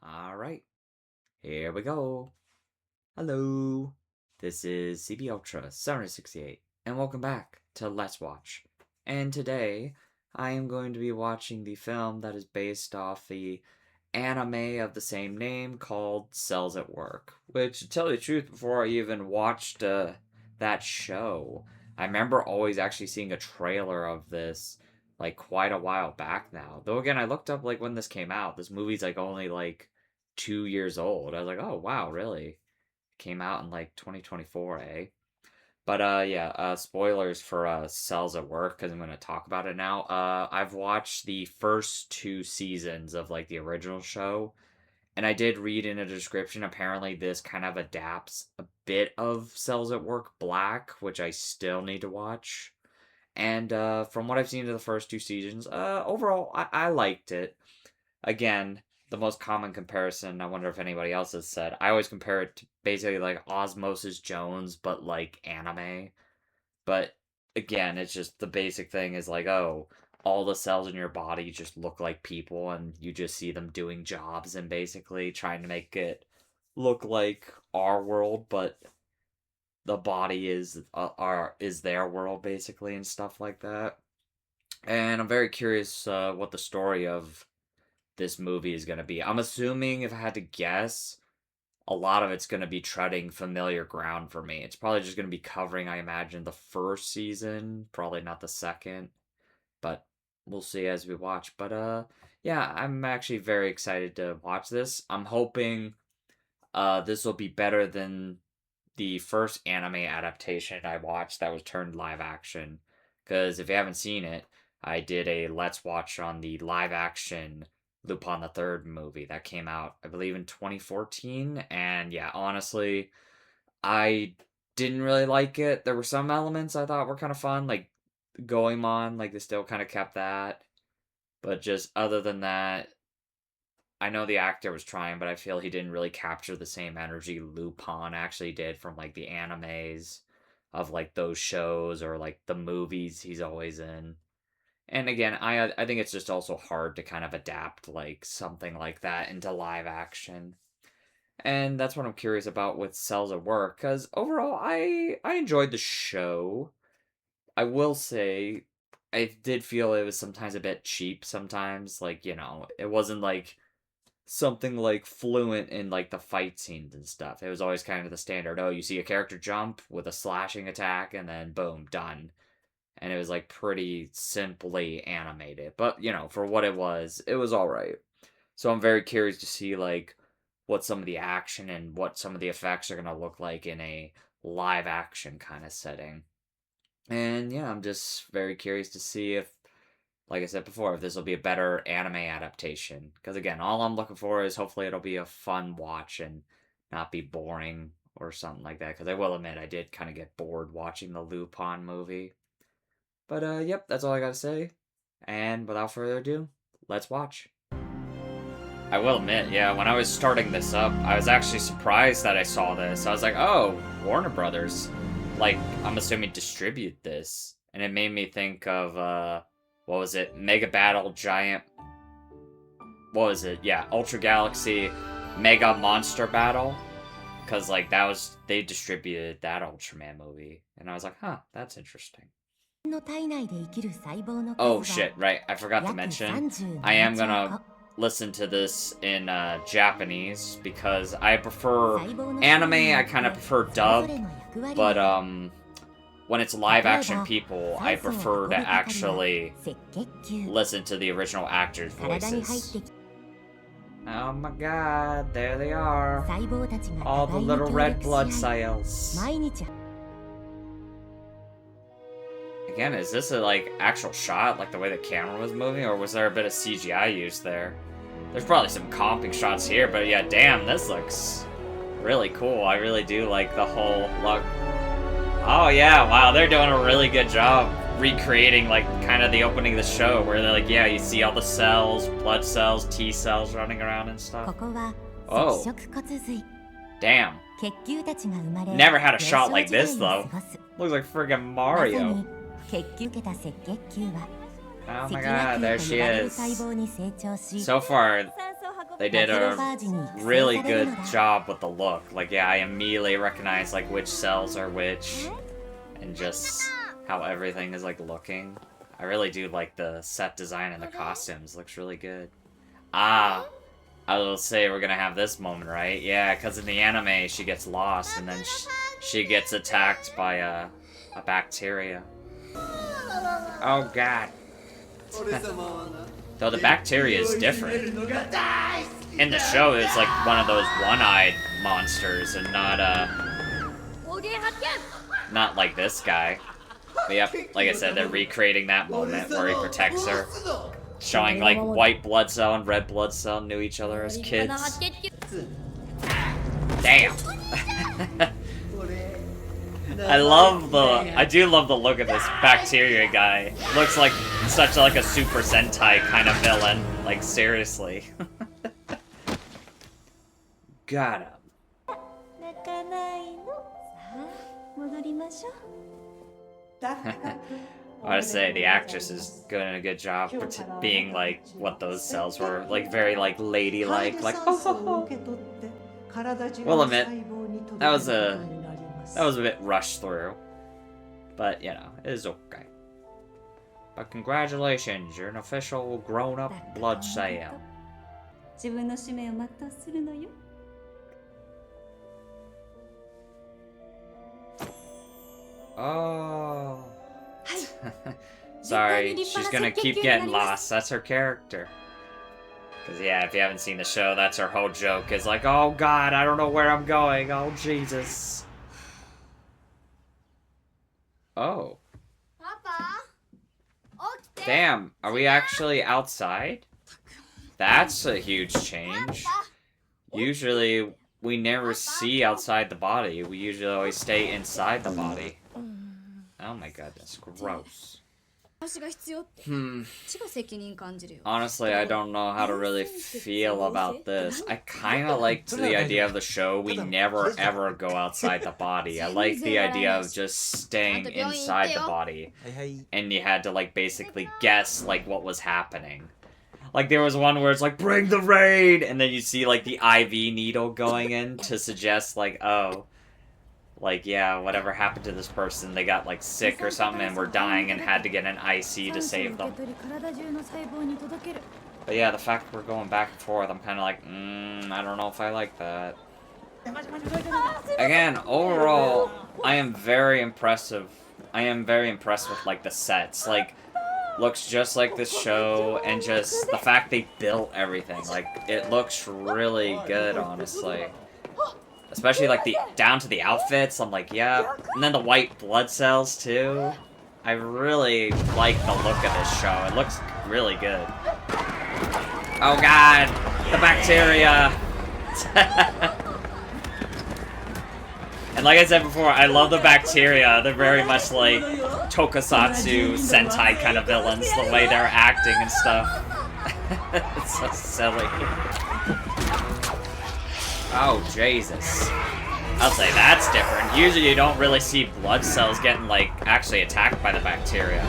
Alright, here we go. Hello, this is CB Ultra 768, and welcome back to Let's Watch. And today, I am going to be watching the film that is based off the anime of the same name called Cells at Work. Which, to tell you the truth, before I even watched that show, I remember always actually seeing a trailer of this like quite a while back now. Though again, I looked up like when this came out. This movie's like only like 2 years old. I was like, oh wow, really? Came out in like 2024, eh? But yeah, spoilers for Cells at Work because I'm gonna talk about it now. I've watched the first two seasons of like the original show, and I did read in a description. Apparently, this kind of adapts a bit of Cells at Work Black, which I still need to watch. And from what I've seen of the first two seasons, overall, I liked it. Again, the most common comparison, I wonder if anybody else has said, I always compare it to basically like Osmosis Jones, but like anime. But again, it's just the basic thing is like, oh, all the cells in your body just look like people, and you just see them doing jobs and basically trying to make it look like our world, but the body is their world basically and stuff like that. And I'm very curious what the story of this movie is going to be. I'm assuming, if I had to guess, a lot of it's going to be treading familiar ground for me. It's probably just going to be covering, I imagine, the first season, probably not the second, but we'll see as we watch. But yeah, I'm actually very excited to watch this. I'm hoping this will be better than the first anime adaptation I watched that was turned live action. Because if you haven't seen it, I did a Let's Watch on the live action Lupin the Third movie that came out, I believe, in 2014. And yeah, honestly, I didn't really like it. There were some elements I thought were kind of fun, like Goemon, like they still kind of kept that. But just other than that, I know the actor was trying, but I feel he didn't really capture the same energy Lupin actually did from like the animes of like those shows or like the movies he's always in. And again, I think it's just also hard to kind of adapt like something like that into live action. And that's what I'm curious about with Cells at Work, because overall I enjoyed the show. I will say I did feel it was sometimes a bit cheap sometimes. Like, it wasn't like something like fluent in like the fight scenes and stuff. It was always kind of the standard, oh, you see a character jump with a slashing attack and then boom, done. And it was like pretty simply animated. But, for what it was all right. So I'm very curious to see like what some of the action and what some of the effects are going to look like in a live action kind of setting. And yeah, I'm just very curious to see if, like I said before, if this will be a better anime adaptation. Because again, all I'm looking for is hopefully it'll be a fun watch and not be boring or something like that. Because I will admit, I did kind of get bored watching the Lupin movie. But yep, that's all I gotta say. And without further ado, let's watch. I will admit, yeah, when I was starting this up, I was actually surprised that I saw this. I was like, oh, Warner Brothers, like, I'm assuming distribute this. And it made me think of, what was it? Mega Battle Giant. What was it? Yeah, Ultra Galaxy Mega Monster Battle. Because, like, they distributed that Ultraman movie. And I was like, huh, that's interesting. Oh, shit, right. I forgot to mention. I am gonna listen to this in Japanese because I prefer anime. I kind of prefer dub. But, when it's live action people, I prefer to actually listen to the original actors' voices. Oh my god, there they are. All the little red blood cells. Again, is this a like actual shot, like the way the camera was moving, or was there a bit of CGI used there? There's probably some comping shots here, but yeah, damn, this looks really cool. I really do like the whole look. Oh yeah, wow, they're doing a really good job recreating like kind of the opening of the show where they're like, yeah, you see all the cells, blood cells, T cells running around and stuff. Oh. Damn. Never had a shot like this though. Looks like friggin' Mario. Oh my god, there she is. So far, they did a really good job with the look. Like, yeah, I immediately recognize, like, which cells are which, and just how everything is, like, looking. I really do like the set design and the costumes. Looks really good. Ah, I will say we're gonna have this moment, right? Yeah, because in the anime, she gets lost, and then she gets attacked by a bacteria. Oh, God. Though the bacteria is different. In the show, it's like one of those one-eyed monsters, and not like this guy. But yep, like I said, they're recreating that moment where he protects her. Showing, like, white blood cell and red blood cell knew each other as kids. Damn! I do love the look of this bacteria guy. Looks like such like a Super Sentai kind of villain. Like, seriously. Got him. I gotta say, the actress is doing a good job being like what those cells were. Like, very like ladylike, like oh. We'll admit, that was a bit rushed through. But, you know, it is okay. But congratulations, you're an official grown-up blood cell. Oh. Sorry, she's gonna keep getting lost. That's her character. Because, yeah, if you haven't seen the show, that's her whole joke. Is like, oh God, I don't know where I'm going. Oh, Jesus. Oh. Damn, are we actually outside? That's a huge change. Usually, we never see outside the body. We usually always stay inside the body. Oh my goodness, gross. Honestly, I don't know how to really feel about this. I kind of liked the idea of the show. We never ever go outside the body. I like the idea of just staying inside the body. And you had to, like, basically guess, like, what was happening. Like, there was one where it's like, bring the rain! And then you see, like, the IV needle going in to suggest, like, oh, like, yeah, whatever happened to this person, they got, like, sick or something and were dying and had to get an IC to save them. But yeah, the fact we're going back and forth, I'm kind of like, I don't know if I like that. Again, overall, I am very impressed with, like, the sets. Like, looks just like this show, and just the fact they built everything. Like, it looks really good, honestly. Especially, like, down to the outfits, I'm like, yeah. And then the white blood cells, too. I really like the look of this show. It looks really good. Oh, God! The bacteria! And like I said before, I love the bacteria. They're very much like Tokusatsu Sentai kind of villains, the way they're acting and stuff. It's so silly. Oh, Jesus. I'll say that's different. Usually you don't really see blood cells getting, like, actually attacked by the bacteria.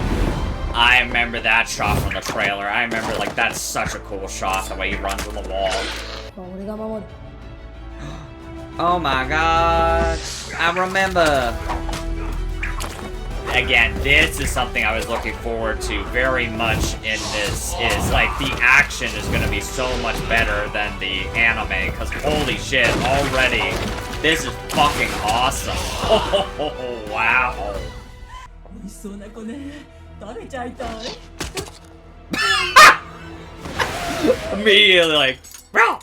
I remember that shot from the trailer. I remember, like, that's such a cool shot, the way he runs on the wall. Oh my God. I remember. Again, this is something I was looking forward to very much in this, is like the action is going to be so much better than the anime, because holy shit, already, this is fucking awesome. Oh, wow. Immediately like, bro!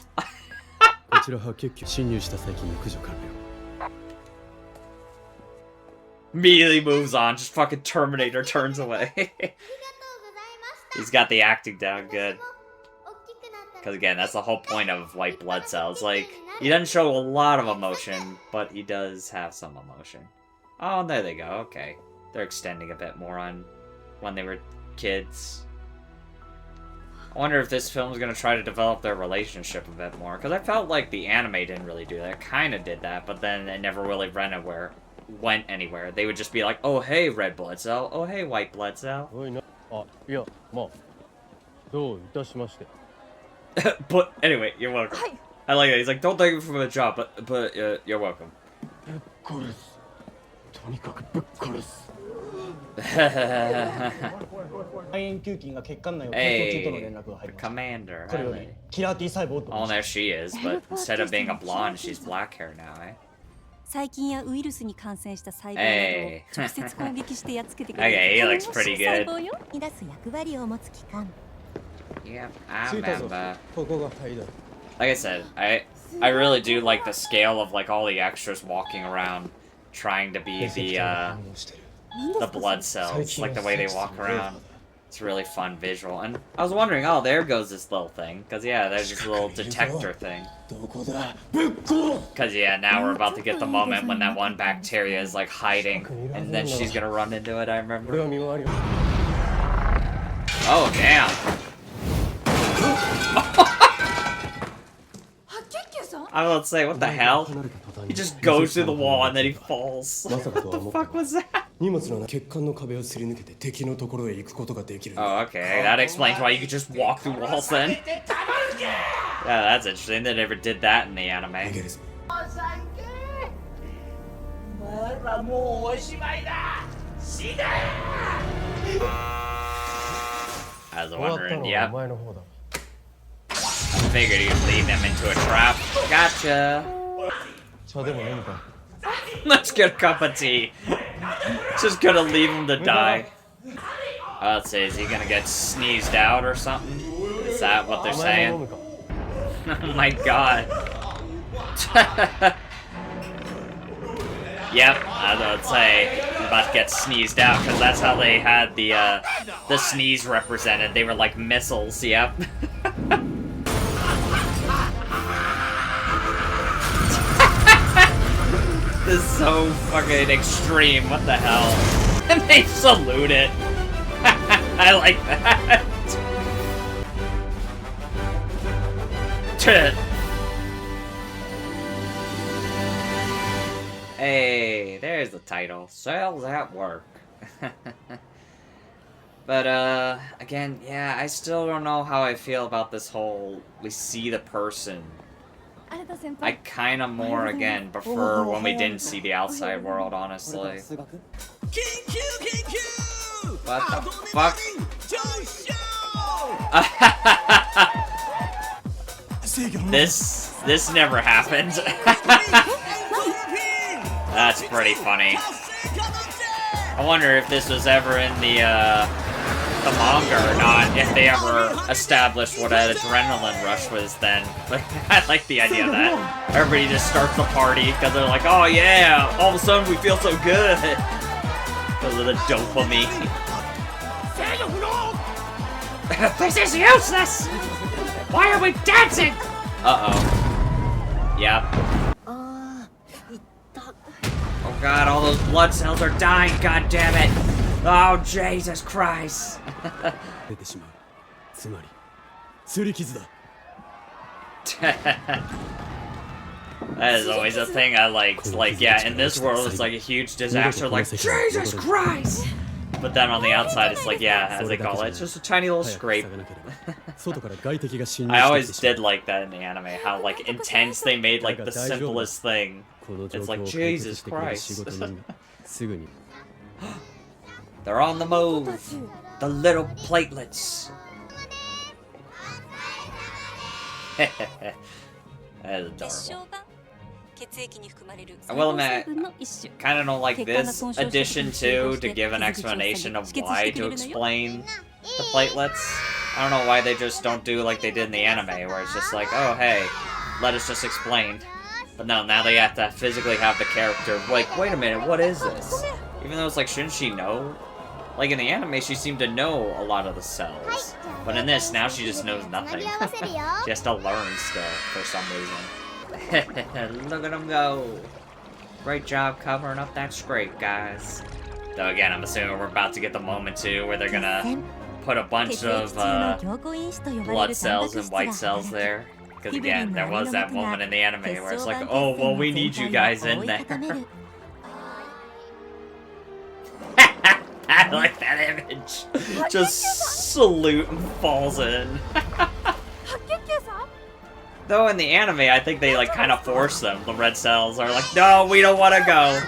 Immediately moves on, just fucking Terminator turns away. He's got the acting down good. Because again, that's the whole point of white blood cells. Like, he doesn't show a lot of emotion, but he does have some emotion. Oh, there they go, okay. They're extending a bit more on when they were kids. I wonder if this film is going to try to develop their relationship a bit more. Because I felt like the anime didn't really do that. It kind of did that, but then it never really went anywhere. They would just be like, oh hey red blood cell, oh hey white blood cell. But anyway, you're welcome. I like that. He's like, don't thank me for the job, but you're welcome. ぶっ殺すとにかくぶっ殺す肺炎球菌が血管内を検討中との連絡が入りました Commander. これよりキラー T 細胞と Oh, there she is, but instead of being a blonde, she's black hair now, eh? 細菌やウイルスに感染した細胞などを直接攻撃してやっつけてくれる Okay, he looks pretty good. 細胞よ出す役割を持つ機関 Yep, I 着いたぞ remember. ここが肺だ Like I said, I really do like the scale of like all the extras walking around trying to be the blood cells, like the way they walk around. It's a really fun visual. And I was wondering, oh, there goes this little thing. Because, yeah, there's this little detector thing. どこだぶっ殺す Because, yeah, now we're about to get the moment when that one bacteria is, like, hiding. And then she's gonna run into it, I 俺 remember. は見回りを Oh, damn. I was about to say, what the hell? He just goes through the wall and then he falls. まさかとは What 思 the った fuck was that? 荷物の血管の壁をすり抜けて敵のところへ行くことができる Oh, okay. That explains why you could just walk through walls then. Yeah, that's interesting. They never did that in the 逃げ anime. るぞ I was 終わった wondering, のは yep. お前の方だ Figured you'd lead them into a trap. Gotcha. 茶でも飲むか Let's get a cup of tea. Just gonna leave him to die. Let's see, is he gonna get sneezed out or something? Is that what they're お前も飲 saying? むか Oh my god. Yep, I would say I'm about to get sneezed out because that's how they had the sneeze represented. They were like missiles. Yep. This is so fucking extreme. What the hell? And they salute it. I like that. Hey, there's the title. Sales at work. But, again, yeah, I still don't know how I feel about this whole, we see the person. あれだ先 I 輩 kinda more, again, prefer when we didn't see the outside world, honestly. 数学 What the fuck? 制御の This never happened. That's pretty funny. I wonder if this was ever in the manga or not, if they ever established what an adrenaline rush was then. But I like the idea of that. Everybody just starts the party because they're like, oh yeah, all of a sudden we feel so good. Because of the dopamine. This is useless! Why are we dancing? Uh-oh. Yep. あーいった Oh god, all those blood cells are dying, god damn it! Oh, Jesus Christ! 出てしまうつまり擦り傷だ That is always a thing I liked. Like, yeah, in this world it's like a huge disaster, like, Jesus Christ! But then on the outside it's like, yeah, as they call it, it's just a tiny little 早く scrape. 塞がなければ外から外敵が侵入 I してき always てしまう did like that in the anime, how, like, intense they made, like, the simplest thing. この状 It's 況 like, を解決 Jesus してくれる仕 Christ. 事人がすぐに They're on the move! The little platelets! That is 血 adorable. 小板血液に含まれる I will 細胞 admit, 成分の一種 kind of don't like this addition too, to give an explanation of why to explain the platelets. I don't know why they just don't do like they did in the anime, where it's just like, oh hey, let us just explain. But no, now they have to physically have the character, like, wait a minute, what is this? Even though it's like, shouldn't she know? Like in the anime, she seemed to know a lot of the cells. But in this, now she just knows nothing. She has to learn still, for some reason. Look at them go. Great job covering up that scrape, guys. Though again, I'm assuming we're about to get the moment too, where they're gonna put a bunch 血液 of 中の凝固因子と呼ばれ blood るタンパ cells ク and 質 white が cells 働く there. Because again, there was that moment in the anime where it's like, oh, well, we need you guys in there. I like that image. Just salute and falls in. 白血球さん Though in the anime, I think they like kind of force them. The red cells are like, no, we don't want to go.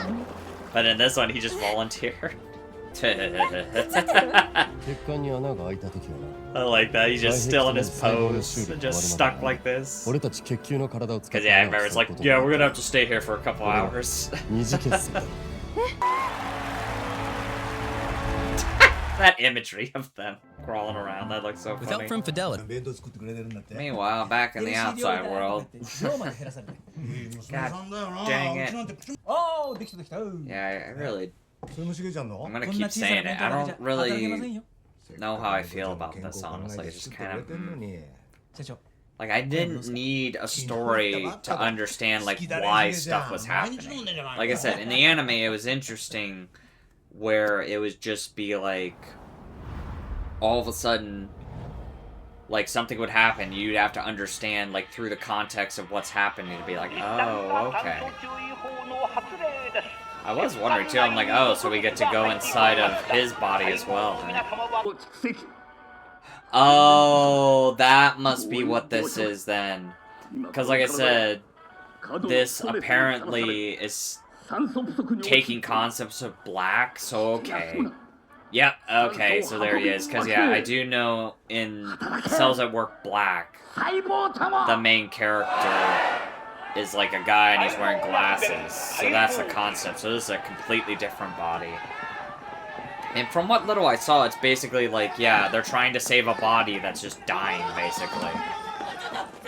But in this one, he just volunteered. I like that. He's just still in his pose, just stuck like this. Because yeah, I remember it's like, yeah, we're gonna have to stay here for a couple hours. That imagery of them crawling around, that looks so funny. Without from fidelity. Meanwhile, back in the outside world. God dang it. Yeah, I really... I'm gonna keep saying it. I don't really know how I feel about this, honestly. It's just kind of... Like, I didn't need a story to understand, like, why stuff was happening. Like I said, in the anime, it was interesting where it would just be, like, all of a sudden, like, something would happen. You'd have to understand, like, through the context of what's happening to be like, oh, okay. I was wondering, too. I'm like, oh, so we get to go inside of his body as well. Oh, that must be what this is, then. Because, like I said, this apparently is taking concepts of black, so okay. Yep, okay, so there he is. Because, yeah, I do know in Cells at Work Black, the main character is like a guy and he's wearing glasses. So that's the concept. So this is a completely different body. And from what little I saw, it's basically like, yeah, they're trying to save a body that's just dying, basically.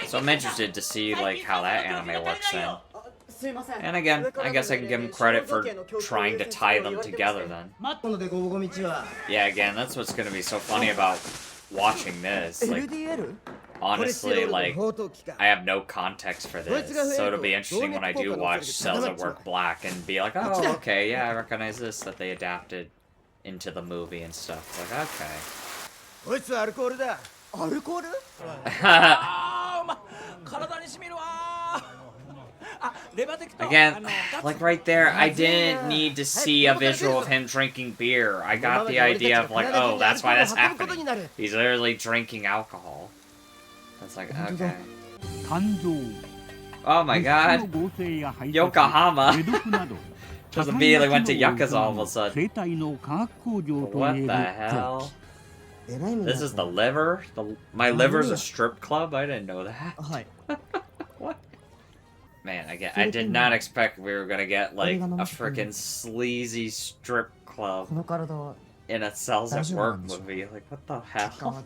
So I'm interested to see, like, how that anime works then. And again, I guess I can give him credit for trying to tie them together then. Yeah, again, that's what's gonna be so funny about watching this. Like, honestly, like, I have no context for this, so it'll be interesting when I do watch Cells at Work Black and be like, oh, okay, yeah, I recognize this, that they adapted into the movie and stuff. It's like, okay. Again, like right there, I didn't need to see a visual of him drinking beer. I got the idea of like, oh, that's why that's happening. He's literally drinking alcohol. That's like, okay. Oh my god. Yokohama. Just immediately went to Yakuza all of a sudden. What the hell? This is the liver? My liver's a strip club? I didn't know that. What? Man, I did not expect we were gonna get, like, a freaking sleazy strip club in a Cells at Work movie. Like, what the hell?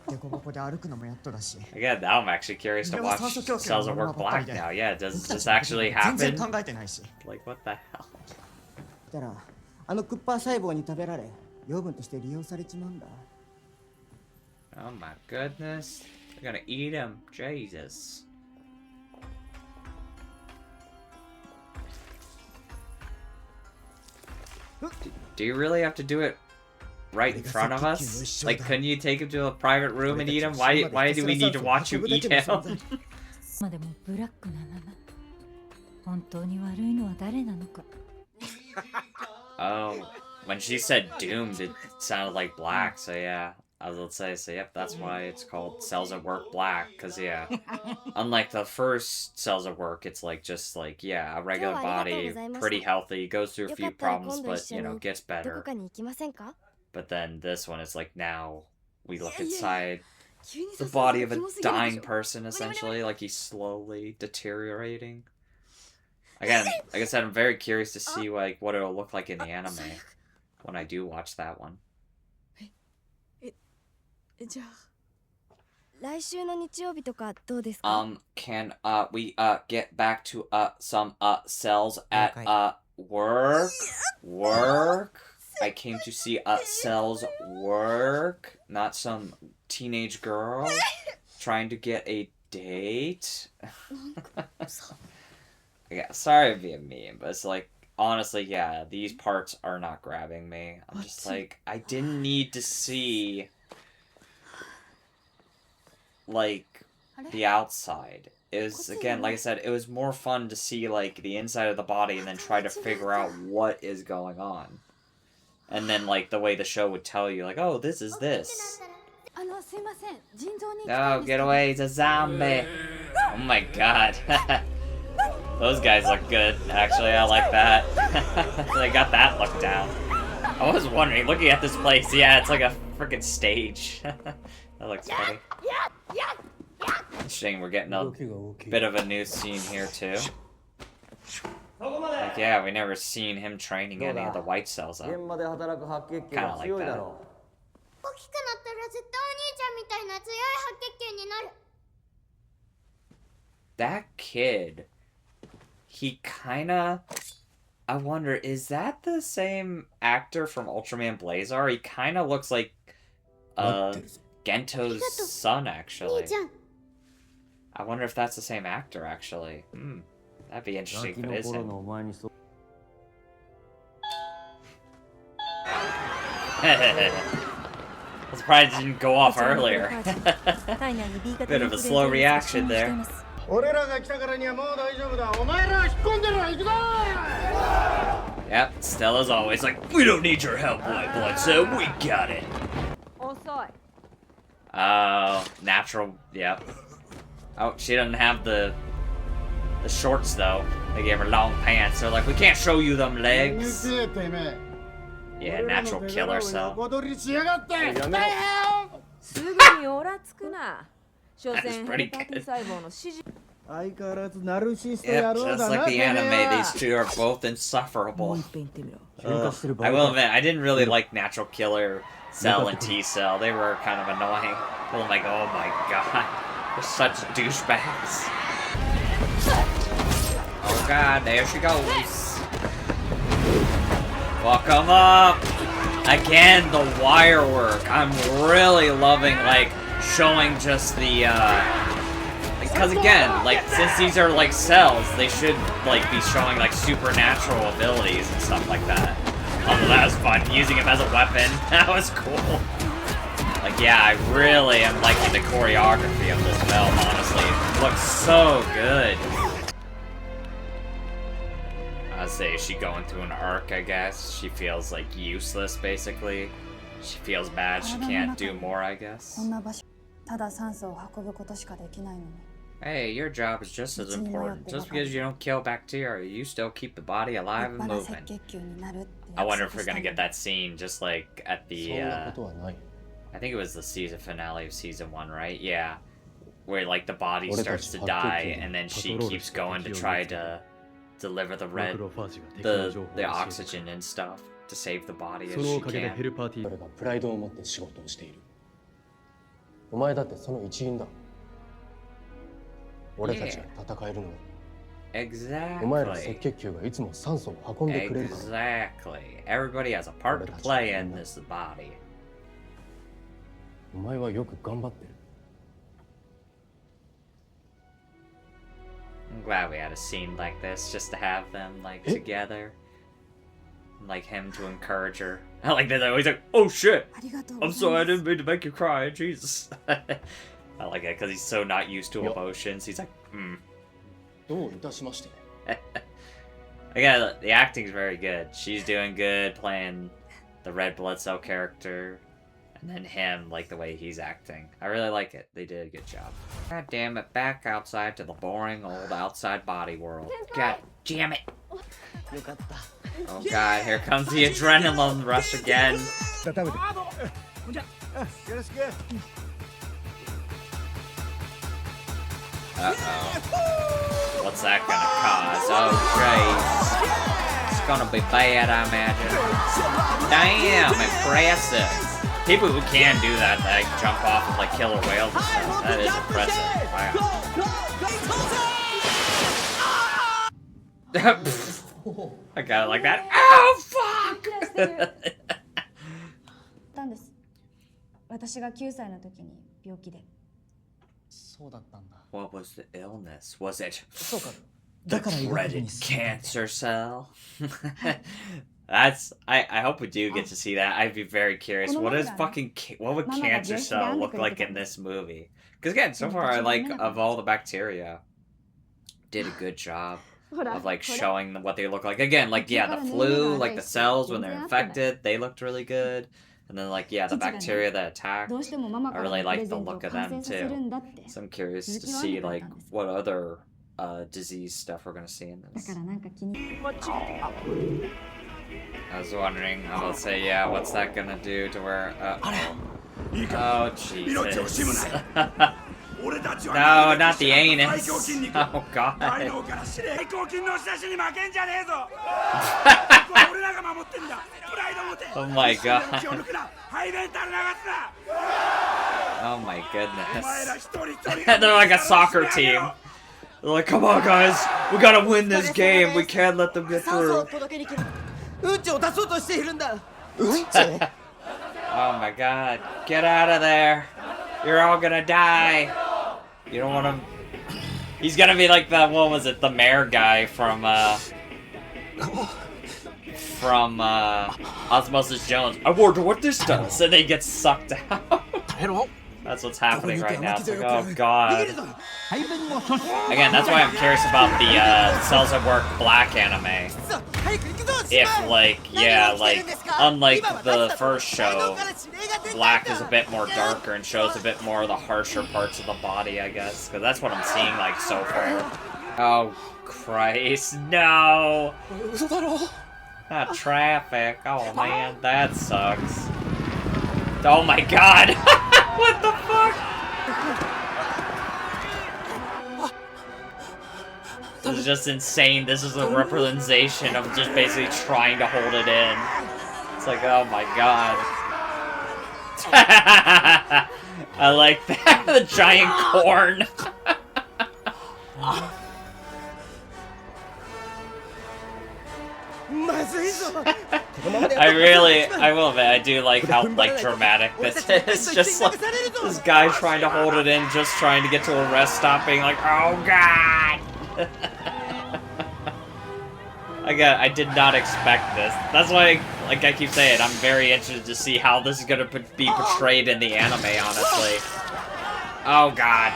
Again, now I'm actually curious to watch Cells at Work Black now. Yeah, does this actually happen? Like, what the hell? Oh my goodness. They're gonna eat him. Jesus. Do you really have to do it right in front of us? Like, couldn't you take him to a private room and eat him? Why do we need to watch you eat him? Oh, when she said doomed, it sounded like black, so yeah. I was about to say, so yep, that's why it's called Cells at Work Black, because yeah. Unlike the first Cells at Work, it's like, just like, yeah, a regular body, pretty healthy, goes through a few problems, but, you know, gets better. But then this one is like, now we look inside the body of a dying person, essentially, like he's slowly deteriorating. Again, like I said, I'm very curious to see, like, what it'll look like in the anime when I do watch that one. Can we get back to some Cells at work? I came to see Cells work, not some teenage girl trying to get a date. Yeah, sorry to be a meme, but it's like, honestly, yeah, these parts are not grabbing me. I'm just like, I didn't need to see, like, the outside. It was, again, like I said, it was more fun to see, like, the inside of the body and then try to figure out what is going on. And then, like, the way the show would tell you, like, oh, this is this. Oh, get away, he's a zombie. Oh my god. Those guys look good, actually. I like that. They got that look down. I was wondering, looking at this place, yeah, it's like a freaking stage. That looks funny. Interesting, we're getting a bit of a new scene here, too. Like, yeah, we never seen him training any of the white cells up. Kinda like that. 大きくなったら絶対お兄ちゃんみたいな強い白血球になる。 That kid, he kinda... I wonder, is that the same actor from Ultraman Blazar? He kinda looks like Gento's son, actually. I wonder if that's the same actor, actually. That'd be interesting if it is him. I'm surprised it didn't go off earlier. Bit of a slow reaction there. Yep, Stella's always like, we don't need your help, White Blood, so we got it. Oh, natural, yep. Oh, she doesn't have the shorts, though. They gave her long pants. They're like, we can't show you them legs. Yeah, natural killer cell. That's pretty good. Yep, just like the anime, these two are both insufferable. I will admit, I didn't really like natural killer cell and T cell. They were kind of annoying. I'm like, oh my god, they're such douchebags. Oh god, there she goes. Welcome up! Again, the wire work. I'm really loving, like, showing just the, because again, like, since these are, like, cells, they should, like, be showing, like, supernatural abilities and stuff like that. Although that was fun, using him as a weapon. That was cool. Like, yeah, I really am liking the choreography of this film, honestly. It looks so good. I'd say she going through an arc, I guess. She feels like useless, basically. She feels bad she can't do more, I guess. Hey, your job is just as important. Just because you don't kill bacteria, you still keep the body alive and moving. I wonder if we're gonna get that scene just like at the, I think it was the season finale of season 1, right? Yeah. Where like the body starts to die and then she keeps going to try to deliver the oxygen and stuff to save the body as she can. Exactly. Exactly. Everybody has a part to play in this body. I'm glad we had a scene like this, just to have them, like, together. Like, him to encourage her. I like that, though. He's like, oh shit! I'm sorry, I didn't mean to make you cry, Jesus. I like it, because he's so not used to emotions. He's like, Again, the acting's very good. She's doing good, playing the red blood cell character. And then him, like the way he's acting. I really like it. They did a good job. God damn it, back outside to the boring old outside body world. God damn it. Oh god, here comes the adrenaline rush again. Uh-oh. What's that gonna cause? Oh, jeez. It's gonna be bad, I imagine. Damn, impressive. People who can do that, like, jump off of, like, killer whales and stuff, that is impressive. Wow. I got it like that. Oh, fuck! What was the illness? Was it the dreaded cancer cell? That's I hope we do get to see that. I'd be very curious. What would cancer cell look like in this movie? Because again, so far I like of all the bacteria, did a good job of like showing them what they look like. Again, like yeah, the flu, like the cells when they're infected, they looked really good. And then, like, yeah, the bacteria that attack. どうしてもママ I から really のプレ like ゼ the ントを look of 完 them 成させる too. んだって So I'm curious to 続きは see 後で like 書いたんです。 what other disease stuff we're gonna see in だ this. からなんか気に I was wondering, I will say, yeah, what's that gonna do to where? Oh, Jesus. No, not the anus. Oh, God. Oh, my God. Oh, my goodness. They're like a soccer team. They're like, come on, guys. We gotta win this game. We can't let them get 酸素を through. 届けに来るうんちを出そうとしているんだ Oh my god. Get out of there. You're all gonna die. You don't want him. He's gonna be like the, what was it, the mayor guy from Osmosis Jones. I wonder what this does. And then he gets sucked out. That's what's happening right now. It's like, oh god. Again, that's why I'm curious about the Cells at Work Black anime. If, like, yeah, like, unlike the first show, Black is a bit more darker and shows a bit more of the harsher parts of the body, I guess. Because that's what I'm seeing, like, so far. Oh, Christ, no! Not traffic. Oh, man, that sucks. Oh my god! What the fuck? This is just insane. This is a representation of just basically trying to hold it in. It's like, oh my god. I like that. The giant corn. I will admit, I do like how, like, dramatic this is. Just like, this guy trying to hold it in, just trying to get to a rest stop, being like, oh god! I did not expect this. That's why, like I keep saying, I'm very interested to see how this is gonna be portrayed in the anime, honestly. Oh god.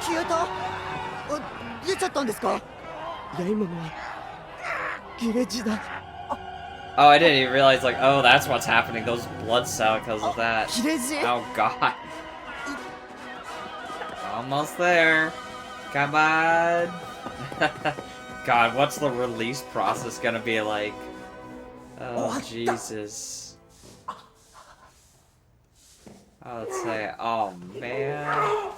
消えたあ出ちゃったんですかいや今のは切れ字だ Oh, I didn't even realize, like, oh, that's what's happening. Those blood cells because of that. 切れ字 Oh god. Almost there. Come on. God, what's the release process gonna be like? Oh, Jesus. Oh, let's say, oh, man.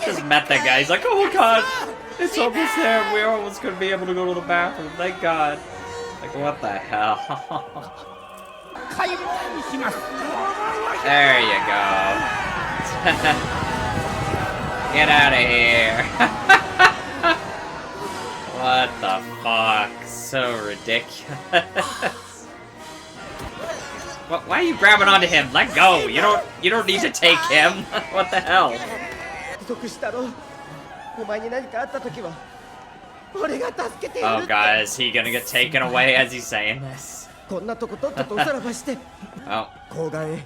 Just met that guy. He's like, oh, God. It's almost there. We're almost gonna be able to go to the bathroom. Thank God. Like, what the hell? There you go. Get out of here. What the fuck? So ridiculous. Why are you grabbing onto him? Let go. You don't need to take him. What the hell? 属したろお前に何かあった時は俺が助けてや Oh る god, is he gonna get taken away as he's saying this? こんなとことっととおさらばして Oh, 抗がんへ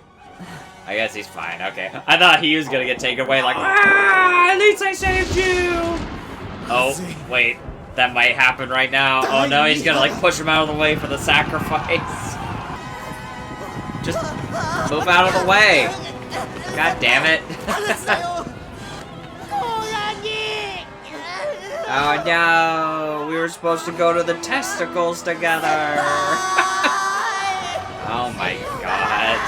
I guess he's fine. Okay. I thought he was gonna get taken away like, ah, at least I saved you! Oh, wait. That might happen right now. Oh no, he's gonna like push him out of the way for the sacrifice. Just move out of the way. God damn it. 話だよ Oh no, we were supposed to go to the testicles together. Oh my god.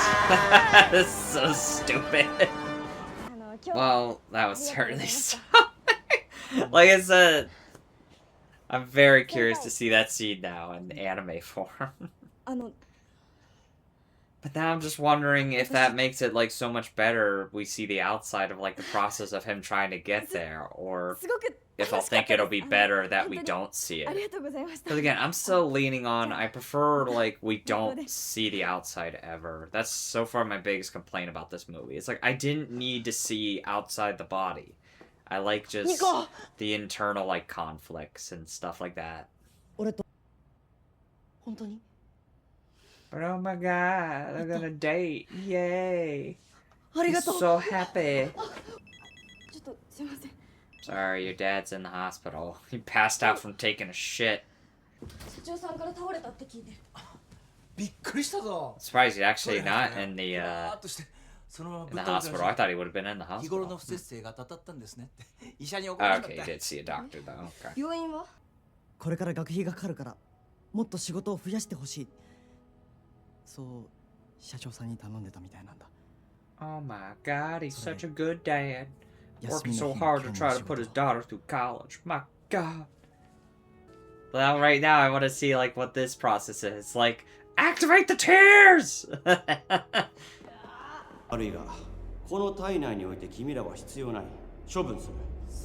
This is so stupid. Well, that was certainly something. Like I said, I'm very curious to see that scene now in anime form. あの But now I'm just wondering if that makes it like so much better we see the outside of like the process of him trying to get there, or すごく if I'll think it'll be better that we don't see あり it. がとうございました Because again, I'm still leaning on, I prefer like we don't see the outside ever. That's so far my biggest complaint about this movie. It's like I didn't need to see outside the body. I like just the internal like conflicts and stuff like that. 俺と本当に But oh my god, they're gonna date. Yay. あり I'm がとう so happy. ちょっとすいません Sorry, your dad's in the hospital. He passed out from taking a shit. 社長さんから倒れたって聞いて。びっくりしたぞ。 Surprised he's actually not in the ふわーっとしてそのまま in ぶ the っ倒れて hospital. I thought he would have been in the 日頃の hospital. 不節制がたたったんですねって医者に怒られたっ Okay, he て did see a doctor though. Okay. 病院は？これから学費がかかるからもっと仕事を増やしてほしいそう社長さんに頼んでたみたいなんだ Oh my god, he's such a good dad. 休 Working み so の日の hard to 今日 try の to 仕 put 事 his daughter through college. My god. Well, right now I want to see like what this process is. Like, activate the tears! 悪いがこの体内において君らは必要ない処分する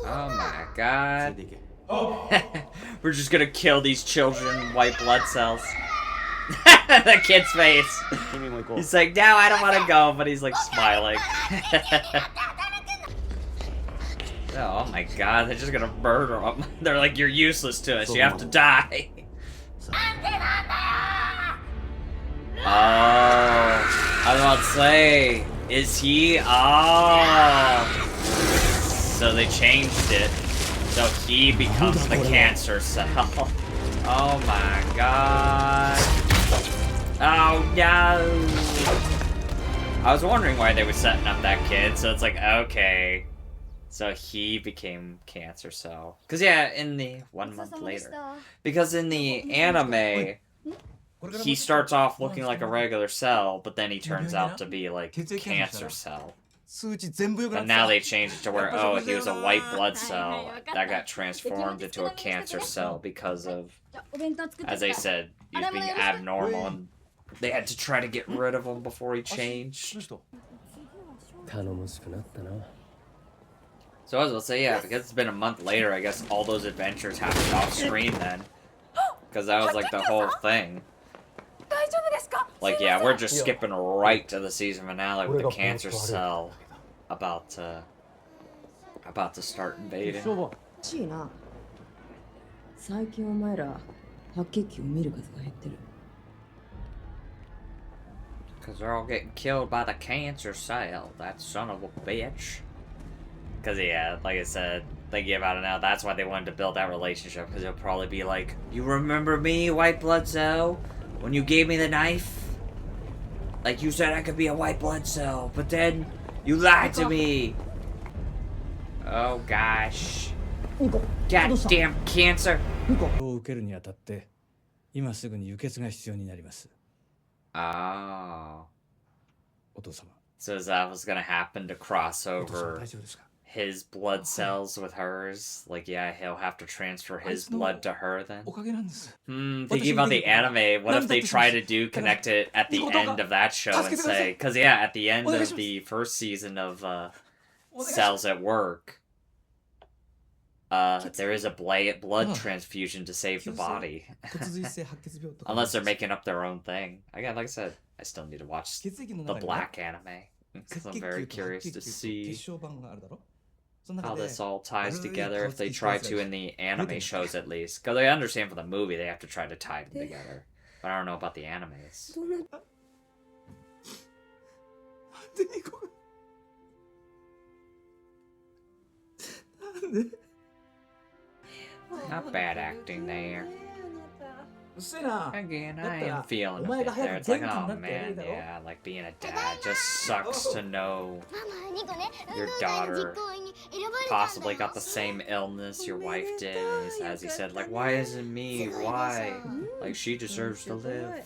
Oh my 連 god. れて行け We're just gonna kill these children, white blood cells. The kid's face. 君も行こう He's like, no, I don't want to go, but he's like smiling. Oh my god, they're just gonna murder him. They're like, you're useless to us, you have to die. Oh, I was about to say, is he? Oh. So they changed it. So he becomes the cancer cell. Oh my god. Oh no. I was wondering why they were setting up that kid, so it's like, okay. So he became cancer cell. Because yeah, in the 1 month later. Because in the anime, he starts off looking like a regular cell, but then he turns out to be like cancer cell. 数値全部良くな But ってた now they changed it to where, oh, he was a white blood cell that got transformed into a cancer cell because of, じゃあお弁当作ってきた。 as they said, he was being abnormal and they had to try to get rid of him before he ど changed. うした 頼もしくなったな So I was about to say, yeah, because it's been a month later, I guess all those adventures happened off screen then. Because that was like the whole thing. 大丈夫ですか？ Like, yeah, we're just skipping right to the season finale with the cancer cell about to start invading. おかしいな。最近お前ら白血球を見る数が減ってる。 Because they're all getting killed by the cancer cell, that son of a bitch. Because, yeah, like I said, thinking about it now, that's why they wanted to build that relationship. Because it'll probably be like, you remember me, white blood cell? When you gave me the knife? Like, you said I could be a white blood cell, but then you lied to me. Oh, gosh. Goddamn cancer. を受けるにあたって今すぐに輸血が必要になります Oh. お父様 So that was gonna happen to cross お父さん over 大丈夫ですか his blood cells with hers. Like, yeah, he'll have to transfer his blood to her then. おかげなんです Thinking about the anime, what if they try to do connect it at the end of that show and say, because yeah, at the end of the first season of Cells at Work, there is a blood transfusion to save the body. 骨髄性白血病とか Unless they're making up their own thing. Again, like I said, I still need to watch 血液の the 中に black anime. Because 赤 I'm 血 very 球と白 curious 血 to 球と see 血小板があるだろその how 中で this all ties Really together if they close try to to in the anime shows at least. Because I understand for the movie they have to try to tie them together. But I don't know about the animes. どうなっなんでニコなんで Not bad acting there. うっせえな Again, What I the- am feeling a Oh my bit God, there. It's like, Genkan oh that man, day, yeah, like being a dad just sucks to know ママニコね your 運動会の daughter 実行委員に選ばれたんだ possibly よ got the same illness your wife did. And as he said, like, why isn't me? Why? Like, she deserves to live.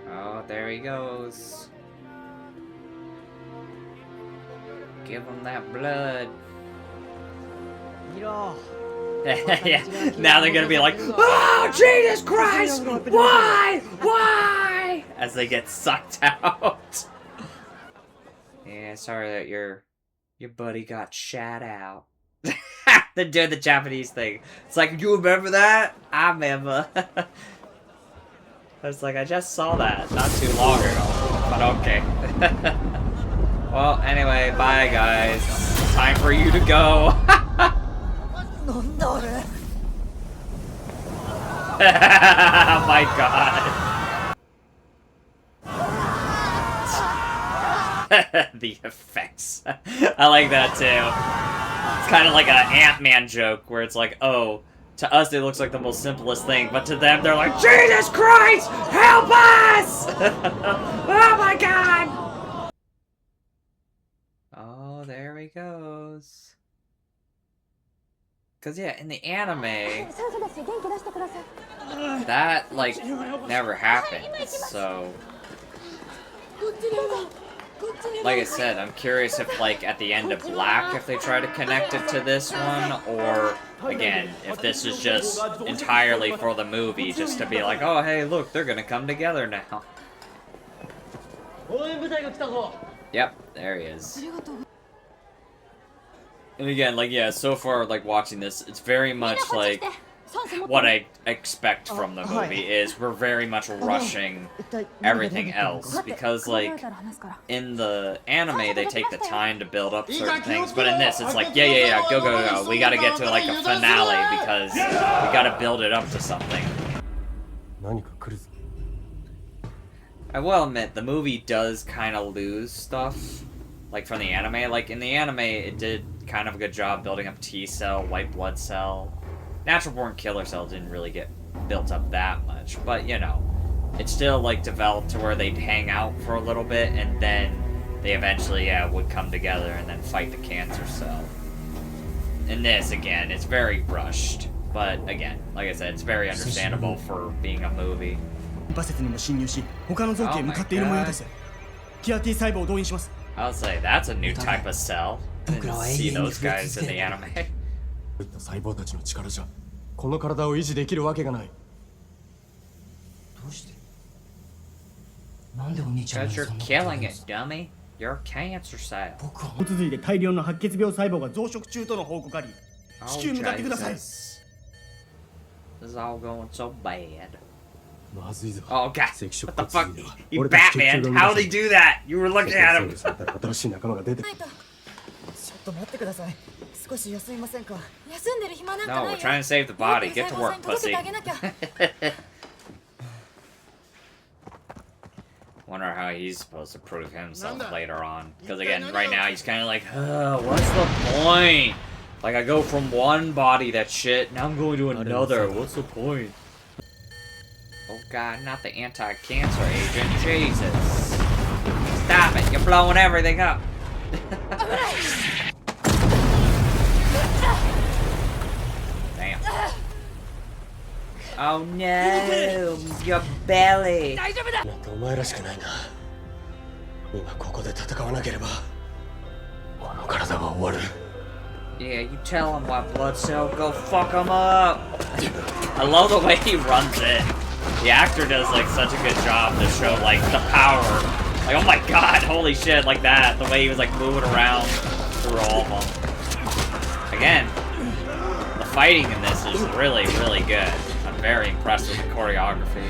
Oh, there he goes. Give him that blood. 見ろ Yeah, now they're gonna be like, oh, Jesus Christ! Why? Why? As they get sucked out. Yeah, sorry that your buddy got shat out. They're doing the Japanese thing. It's like, you remember that? I remember. I was like, I just saw that not too long ago. But okay. Well, anyway, bye guys. Time for you to go. なんだあれ Oh my god. The effects. I like that too. It's kind of like an Ant-Man joke where it's like, oh, To us, it looks like the most simplest thing, but to them, they're like, Jesus Christ! Help us! Oh my god! Oh, there he goes. Cause yeah, in the anime, that, like, never happened, so... Like I said, I'm curious if, like, at the end of Black, if they try to connect it to this one, or, again, if this is just entirely for the movie, just to be like, oh, hey, look, they're gonna come together now. Yep, there he is. And again, like, yeah, so far, like, watching this, it's very much, like, what I expect from the movie is we're very much rushing everything else, because, like, in the anime, they take the time to build up certain things, but in this, it's like, yeah, go, we gotta get to, like, a finale, because we gotta build it up to something. I will admit, the movie does kind of lose stuff, like, from the anime. Like, in the anime, it did kind of a good job building up T-cell, white blood cell. Natural-born killer cell didn't really get built up that much, but, you know, it still, like, developed to where they'd hang out for a little bit, and then they eventually, yeah, would come together and then fight the cancer cell. In this, again, it's very rushed, but, again, like I said, it's very understandable for being a movie. Oh my god. I'll say, that's a new type of cell. I didn't see those guys in the anime. Because you're killing it, dummy. You're a cancer cell. Oh, Jesus. This is all going so bad. Oh, God. What the fuck? You Batman! How'd he do that? You were looking at him! No, we're trying to save the body. Get to work, pussy. Wonder how he's supposed to prove himself later on. Because again, right now he's kind of like, what's the point? Like, I go from one body that's shit, now I'm going to another. What's the point? Oh god, not the anti-cancer agent. Jesus. Stop it, you're blowing everything up. Damn. Oh no, your belly. Yeah, you tell him, White Blood Cell, go fuck him up. I love the way he runs it. The actor does, like, such a good job to show, like, the power. Like, oh my god, holy shit, like that. The way he was, like, moving around through all of them. Again, the fighting in this is really, really good. I'm very impressed with the choreography.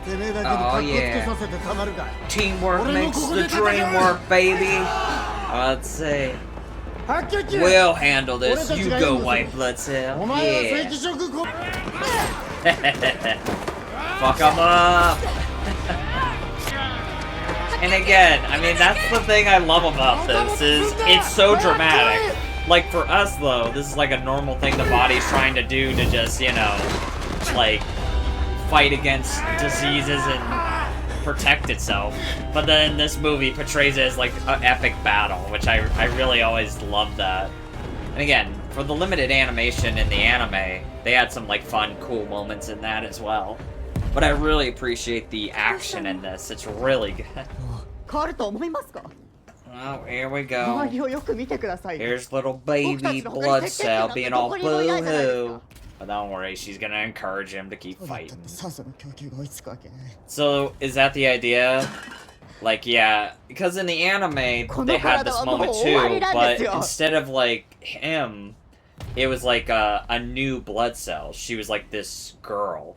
Oh yeah. Teamwork makes the dream work, baby. I'd say. We'll handle this. You go, White Blood Cell. Yeah. Fuck them up. And again, I mean, that's the thing I love about this, is it's so dramatic. Like, for us, though, this is like a normal thing the body's trying to do to just, you know, like, fight against diseases and protect itself. But then this movie portrays it as, like, an epic battle, which I really always loved that. And again, for the limited animation in the anime, they had some, like, fun, cool moments in that as well. But I really appreciate the action in this. It's really good. Oh, here we go. Here's little baby Blood Cell being all boo-hoo. But don't worry, she's gonna encourage him to keep fighting. So, is that the idea? Like, yeah, because in the anime, they had this moment too, but instead of, like, him, it was like a new Blood Cell. She was like this girl.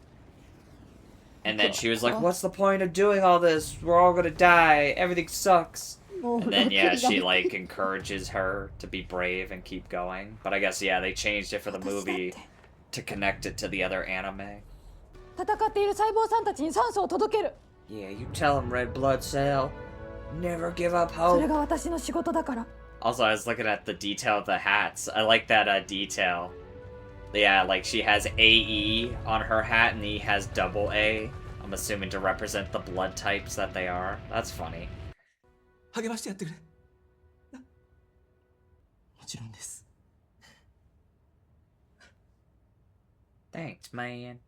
And then she was like, what's the point of doing all this? We're all gonna die. Everything sucks. And then, yeah, she, like, encourages her to be brave and keep going. But I guess, yeah, they changed it for the movie to connect it to the other anime. Yeah, you tell him, Red Blood Cell. Never give up hope. Also, I was looking at the detail of the hats. I like that detail. Yeah, like she has AE on her hat and he has double A. I'm assuming to represent the blood types that they are. That's funny. 励ましてやってくれ。もちろんです。 Thanks, man.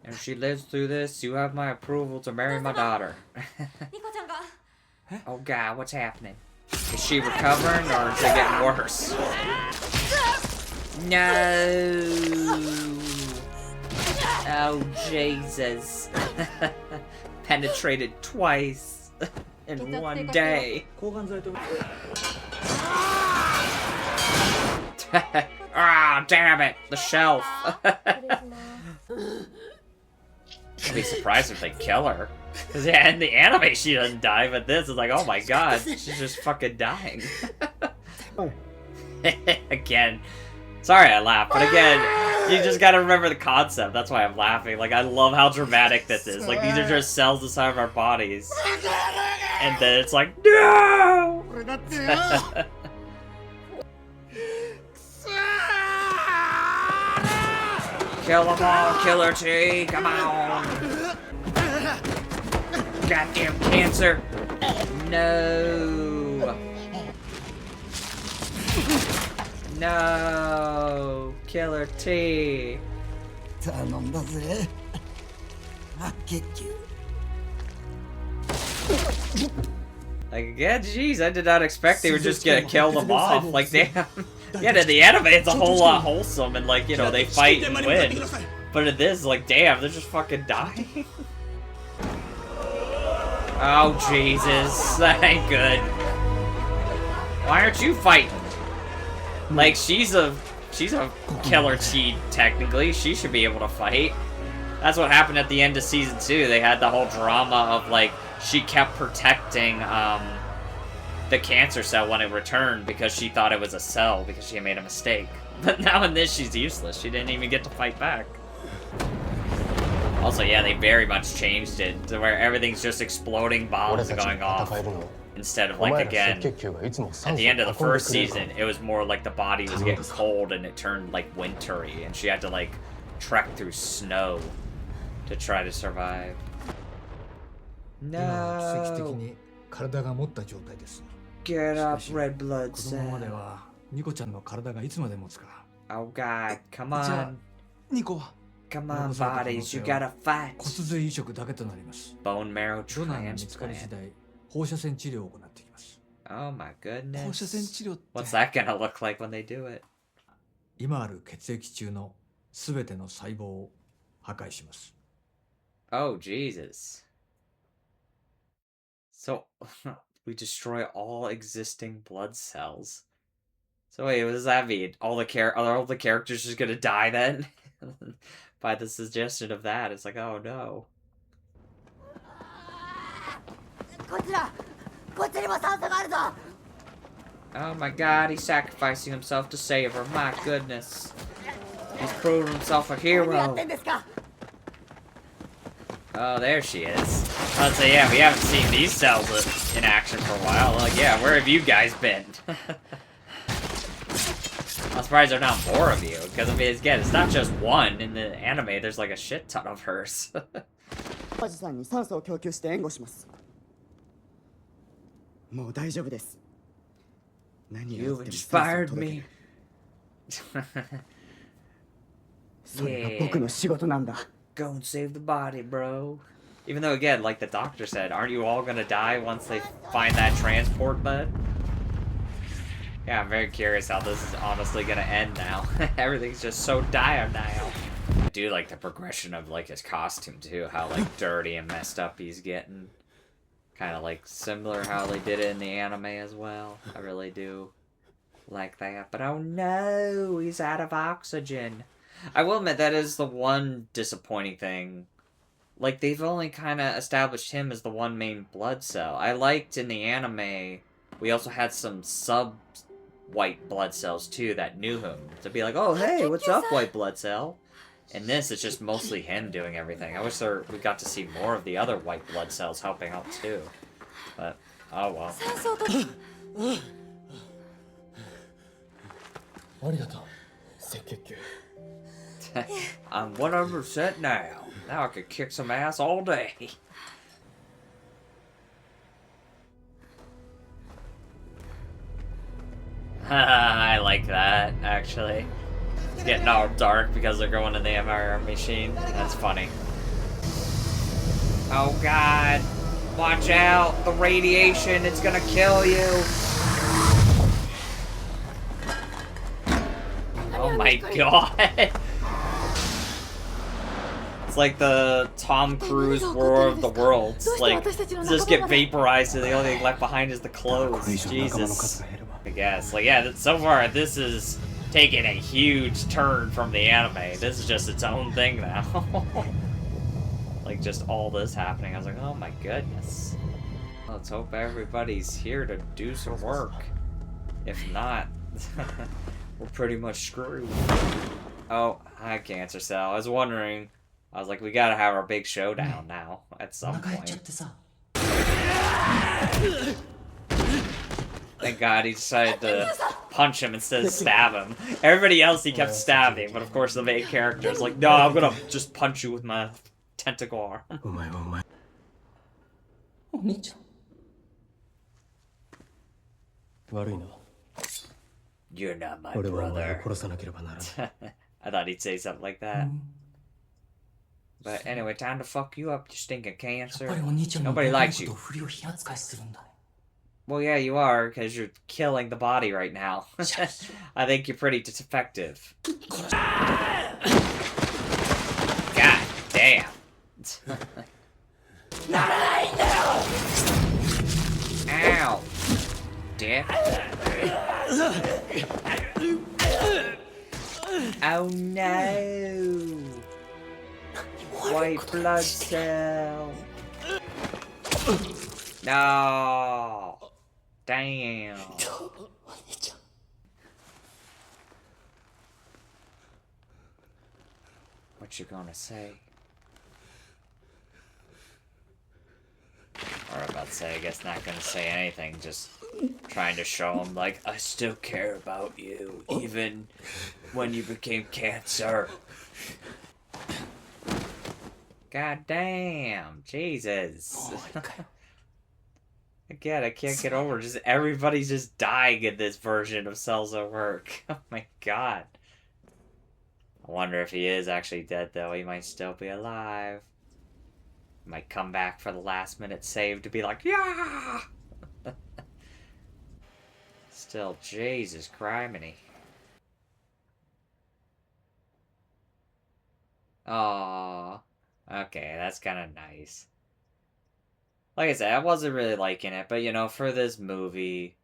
If she lives through this, you have my approval to marry my daughter. リコちゃんが Oh god, what's happening? Is she recovering or is it getting worse? No! Oh, Jesus. Penetrated twice in one day. 抗がん剤と Ah, damn it! The shelf! I'd be surprised if they kill her. Cause yeah, in the anime she doesn't die, but this is like, oh my god, she's just fucking dying. Again. Sorry I laugh, but again, you just gotta remember the concept. That's why I'm laughing. Like, I love how dramatic this is. Like, these are just cells inside of our bodies. And then it's like, no! Kill them all, Killer T, come on! Goddamn cancer! No! No! Killer T! 頼んだぜ。白血球。 Like, again, jeez, I did not expect they were just gonna kill them off. Like, damn. Yeah, in the anime, it's a whole lot wholesome and, like, you know, they fight and win. But in this, like, damn, they're just fucking dying. Oh, Jesus. That ain't good. Why aren't you fighting? Like, she's a Killer T, technically. She should be able to fight. That's what happened at the end of Season 2. They had the whole drama of, like, she kept protecting, the cancer cell when it returned because she thought it was a cell because she had made a mistake. But now in this, she's useless. She didn't even get to fight back. Also, yeah, they very much changed it to where everything's just exploding bombs going off. Instead of, like, again, at the end of the first season, it was more like the body was getting cold and it turned, like, wintry. And she had to, like, trek through snow to try to survive. 今は奇跡的 No! に体が持った状態です。 Get up, red blood このままで cell. はニコちゃんの体がいつまで持つか。 Oh god, come じゃあ on. ニコは Come on, 残された bodies, you 可能性 gotta は fight. 骨髄移植だけとなります。 Bone marrow ドナーが見つかり次 transplant. 第、放射線治療を行っていきます。 Oh my 放射線 goodness. 治療って What's that gonna look like when they do it? 今ある血液中のすべての細胞を破壊します。 Oh, Jesus. So, we destroy all existing blood cells. So wait, what does that mean? Are all the characters just gonna die then? By the suggestion of that, it's like, oh no. こっちにも酸素があるぞ Oh my god, he's sacrificing himself to save her. My goodness. He's proving himself a 何やっ hero. てんですか Oh, there she is. Let's say, yeah, we haven't seen these cells in action for a while. Like, yeah, where have you guys been? I'm surprised there are not more of you. Because, I mean, again, it's not just one. In the anime, there's like a shit ton of hers. パジさんに酸素を供給して援護します。もう大丈夫です。何があ You っても酸素を inspired 届け me. る。それが僕の仕事なんだ。 Go and save the body, bro. Even though, again, like the doctor said, aren't you all gonna die once they find that transport bed? Yeah, I'm very curious how this is honestly gonna end now. Everything's just so dire now. I do like the progression of, like, his costume, too. How, like, dirty and messed up he's getting. Kind of, like, similar how they did it in the anime as well. I really do like that. But oh no, he's out of oxygen. I will admit that is the one disappointing thing. Like, they've only kind of established him as the one main blood cell. I liked in the anime, we also had some sub-white blood cells, too, that knew him. To be like, oh, hey, what's up, white blood cell? In this, it's just mostly him doing everything. I wish we got to see more of the other white blood cells helping out, too. But, oh well. 酸素を取るありがとう赤血球 I'm 100% now. Now I could kick some ass all day. I like that, actually. It's getting all dark because they're going to the MRI machine. That's funny. Oh god. Watch out. The radiation, it's gonna kill you. Oh my god. It's like the Tom Cruise War of the Worlds. Like, just get vaporized and the only thing left behind is the clothes. Jesus. I guess. Like, yeah, so far this is taking a huge turn from the anime. This is just its own thing now. Like, just all this happening. I was like, oh my goodness. Let's hope everybody's here to do some work. If not, we're pretty much screwed. Oh, hi, Cancer Cell. I was wondering. I was like, we gotta have our big showdown now at some point. Thank God he decided to punch him instead of stab him. Everybody else he kept stabbing, but of course the main character is like, no, I'm gonna just punch you with my tentacle arm. お前はお前お兄ちゃん。悪いな You're not my 俺はお前を brother. 殺さなければならない I thought he'd say something like that. But anyway, time to fuck you up, you stinking cancer. Nobody likes you. Well, yeah, you are, because you're killing the body right now. I think you're pretty defective. God damn. Ow. Dick. Oh no. White blood cell. No. Damn. What you gonna say? Or about to say, I guess not gonna say anything, just trying to show him, like, I still care about you, even when you became cancer. God damn, Jesus. Again, I can't get over just everybody's just dying in this version of Cells at Work. Oh my god. I wonder if he is actually dead though. He might still be alive. Might come back for the last minute save to be like, yeah! Still, Jesus criminy. Aww. Okay, that's kind of nice. Like I said, I wasn't really liking it, but, you know, for this movie,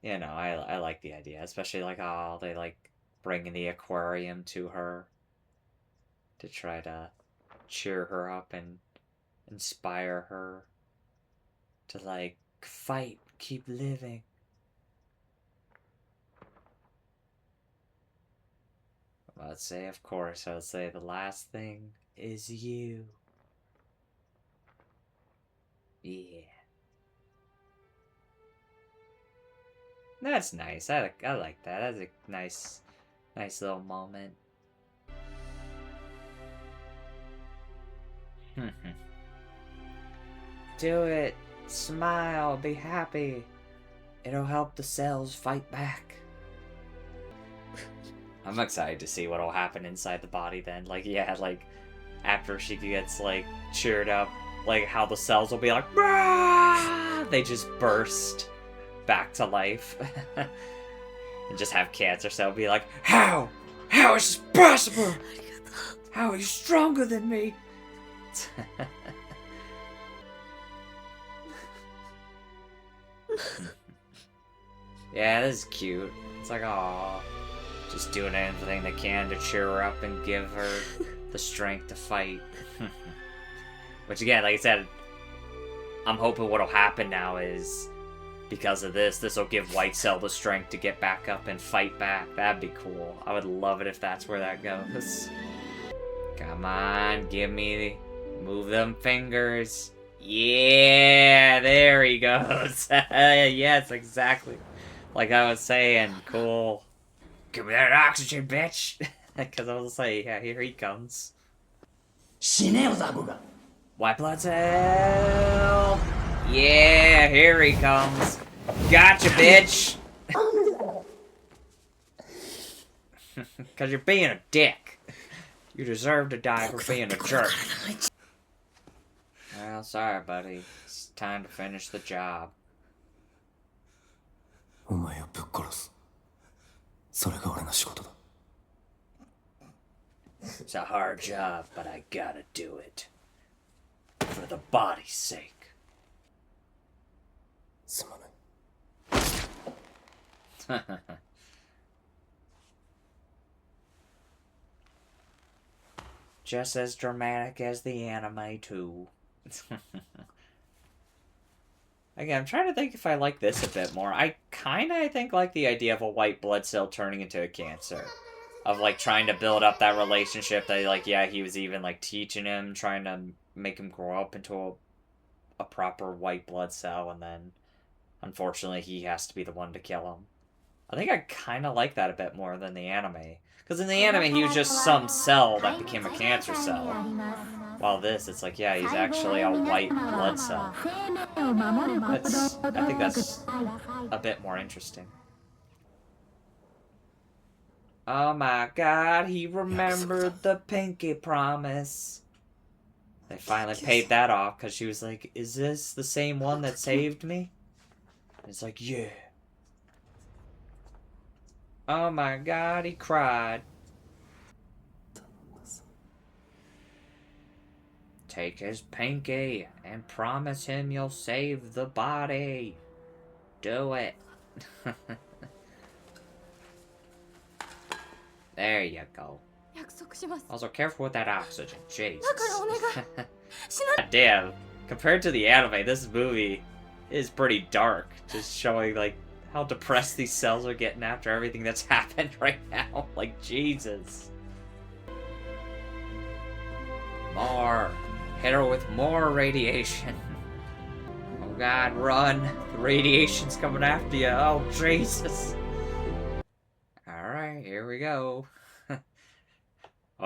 you know, I like the idea. Especially, like, oh, they, like, bringing the aquarium to her to try to cheer her up and inspire her to, like, fight, keep living. I'd say, of course, I would say the last thing is you. Yeah. That's nice. I like that. That's a nice little moment. Do it. Smile. Be happy. It'll help the cells fight back. I'm excited to see what'll happen inside the body then. Like, yeah, like, after she gets, like, cheered up, like, how the cells will be like, "Rah!" They just burst back to life. And just have Cancer Cell be like, how? How is this possible? How are you stronger than me? Yeah, this is cute. It's like, aw. Just doing everything they can to cheer her up and give her the strength to fight. Which again, like I said, I'm hoping what'll happen now is, because of this will give White Cell the strength to get back up and fight back. That'd be cool. I would love it if that's where that goes. Come on, give me, move them fingers. Yeah, there he goes. Yes, exactly. Like I was saying, cool. Give me that oxygen, bitch! Because I was like, yeah, here he comes. White blood cell! Yeah, here he comes. Gotcha, bitch! Because you're being a dick. You deserve to die for being a jerk. Well, sorry, buddy. It's time to finish the job. お前をぶっ殺す。それが俺の仕事だ。It's a hard job, but I gotta do it. For the body's sake. すまない。Just as dramatic as the anime, too. Again, I'm trying to think if I like this a bit more. I think like the idea of a white blood cell turning into a cancer. Of, like, trying to build up that relationship that, like, yeah, he was even, like, teaching him, trying to make him grow up into a proper white blood cell, and then, unfortunately, he has to be the one to kill him. I think I kind of like that a bit more than the anime. Because in the anime, he was just some cell that became a cancer cell. While this, it's like, yeah, he's actually a white blood cell. I think that's a bit more interesting. Oh my god, he remembered the pinky promise. They finally paid that off because she was like, is this the same one that saved me? And it's like, yeah. Oh my god, he cried. Take his pinky and promise him you'll save the body. Do it. There you go. Also, careful with that oxygen. Jesus. Damn. Compared to the anime, this movie is pretty dark. Just showing, like, how depressed these cells are getting after everything that's happened right now. Like, Jesus. More. Hit her with more radiation. Oh god, run. The radiation's coming after you. Oh, Jesus. Alright, here we go. I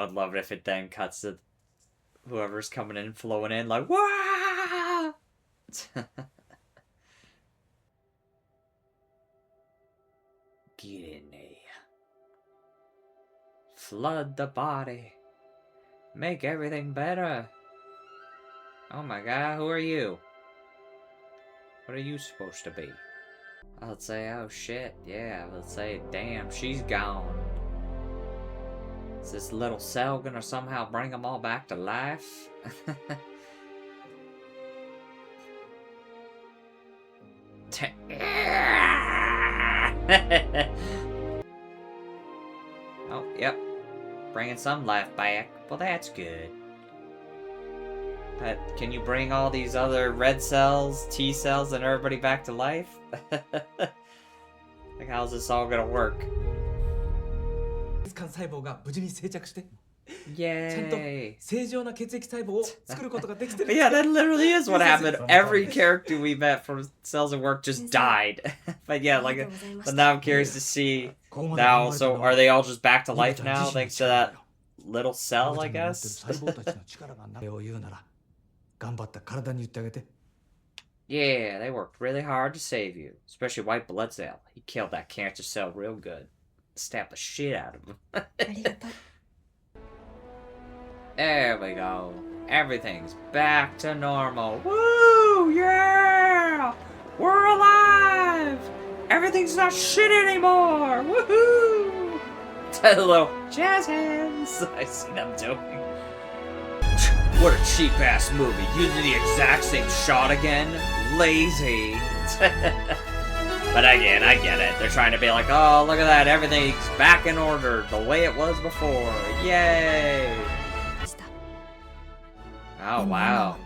would love it if it then cuts to whoever's coming in, flowing in, like, wah! Get in there. Flood the body. Make everything better. Oh my god, who are you? What are you supposed to be? I would say, oh shit, yeah, I would say, damn, she's gone. Is this little cell gonna somehow bring them all back to life? Oh, yep. Bringing some life back. Well, that's good. But can you bring all these other red cells, T cells, and everybody back to life? Like, how's this all gonna work? Yay! Yeah, that literally is what happened. Every character we met from Cells at Work just died. But yeah, like, but now I'm curious to see now. So are they all just back to life now thanks to that little cell, I guess? Yeah, they worked really hard to save you, especially White Blood Cell. He killed that cancer cell real good. Stabbed the shit out of him. There we go. Everything's back to normal. Woo! Yeah! We're alive! Everything's not shit anymore! Woohoo! A little jazz hands I see them doing. What a cheap ass movie. Using the exact same shot again. Lazy. But again, I get it. They're trying to be like, oh, look at that. Everything's back in order the way it was before. Yay! Oh, wow.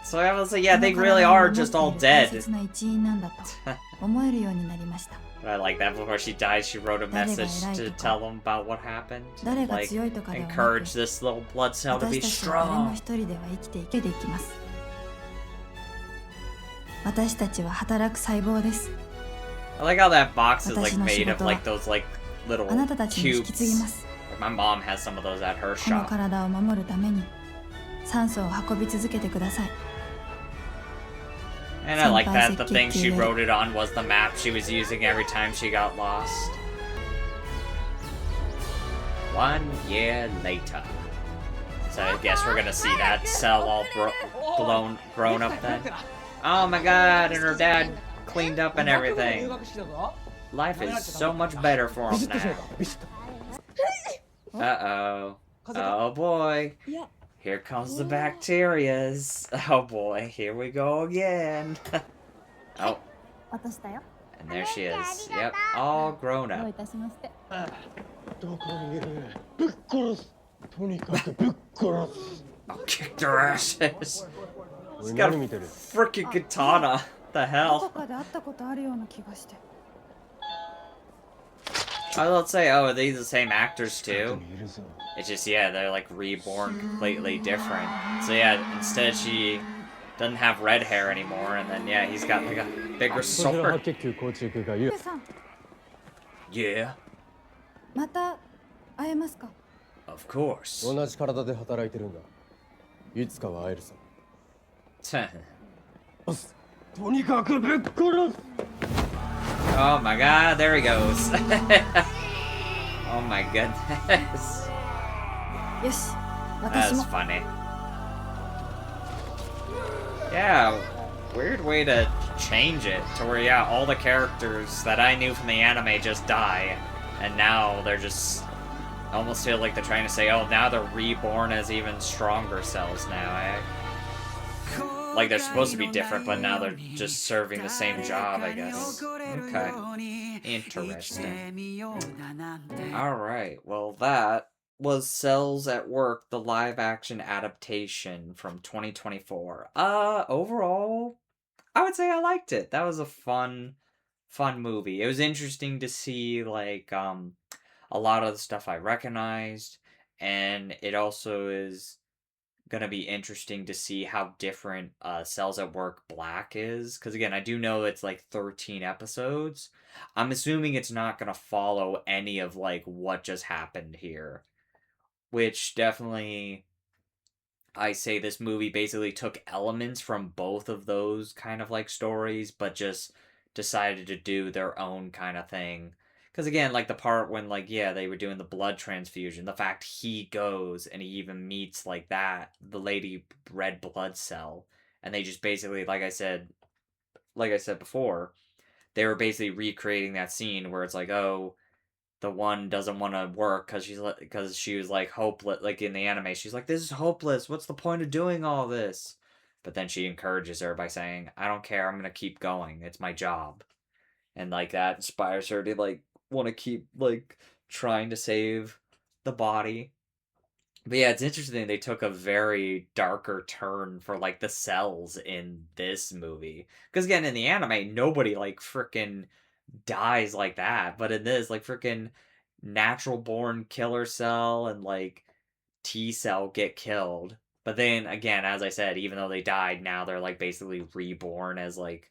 So I was like, yeah, they really are just all dead. But I like that before she died, she wrote a message to tell them about what happened. Like, encourage this little blood cell to be strong. I like how that box is like made of like those like little あなたたちに引き継ぎま cubes. す。 My mom has some of those at her この shop. 体を守るために酸素を運び続けてください。 And I like that the thing she wrote it on was the map she was using every time she got lost. 1 year later. So I guess we're gonna see that cell all grown up then. Oh my god, and her dad cleaned up and everything. Life is so much better for him now. Uh-oh. Oh boy. Here comes the bacterias. Oh boy, here we go again. Oh, 渡したよ。 and there she is. Yep, all grown どうい up. たしまして。どこにいるぶっ殺すとにかくぶっ殺す I'll kick their asses. 俺 She's got 何 a 見てる freaking katana. The ど hell? こかで会ったことあるような気がして。 I will say, oh, are these the same actors ど too? こにいるぞ It's just, yeah, they're like reborn completely different. So yeah, instead she doesn't have red hair anymore, and then yeah, he's got like a bigger こちら sword. 白血球高中空が言うさん、 Yeah, また会えますか？ of course. 同じ体で働いてるんだいつかは会えるさとにかくぶっ殺す Oh my god, there he goes. Oh my goodness. よし、私 That's も。 funny. Yeah, weird way to change it to where, yeah, all the characters that I knew from the anime just die, and now they're just almost feel like they're trying to say, oh, now they're reborn as even stronger cells now, eh? Like they're supposed to be different, but now they're just serving the same job, I guess. Okay. Interesting. Alright, well that was Cells at Work, the live-action adaptation from 2024. Overall, I would say I liked it. That was a fun movie. It was interesting to see, like, a lot of the stuff I recognized, and it also is gonna be interesting to see how different Cells at Work Black is, because again, I do know it's like 13 episodes. I'm assuming it's not gonna follow any of like what just happened here, which definitely, I say this movie basically took elements from both of those kind of like stories, but just decided to do their own kind of thing. Because again, like the part when, like, yeah, they were doing the blood transfusion, the fact he goes and he even meets, like, that, the lady red blood cell, and they just basically, like I said before, they were basically recreating that scene where it's like, oh, the one doesn't want to work because she was, like, hopeless, like, in the anime, she's like, this is hopeless, what's the point of doing all this? But then she encourages her by saying, I don't care, I'm gonna keep going, it's my job. And, like, that inspires her to, like, want to keep like trying to save the body. But yeah, it's interesting they took a very darker turn for like the cells in this movie, because again, in the anime nobody like freaking dies like that, but in this, like, freaking natural born killer cell and like T cell get killed. But then again, as I said, even though they died, now they're like basically reborn as like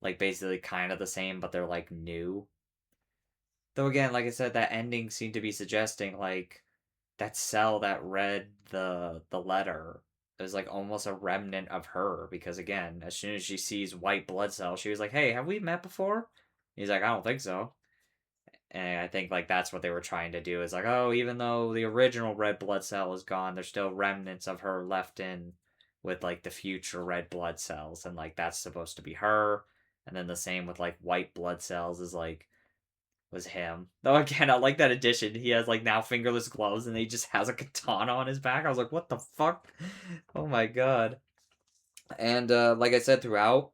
basically kind of the same, but they're like new. Though again, like I said, that ending seemed to be suggesting, like, that cell that read the letter is, like, almost a remnant of her. Because, again, as soon as she sees white blood cell, she was like, hey, have we met before? He's like, I don't think so. And I think, like, that's what they were trying to do. Is like, oh, even though the original red blood cell is gone, there's still remnants of her left in with, like, the future red blood cells. And, like, that's supposed to be her. And then the same with, like, white blood cells is, like, was him. Though again, I like that addition. He has like now fingerless gloves and he just has a katana on his back. I was like, what the fuck? Oh my god. And like I said throughout,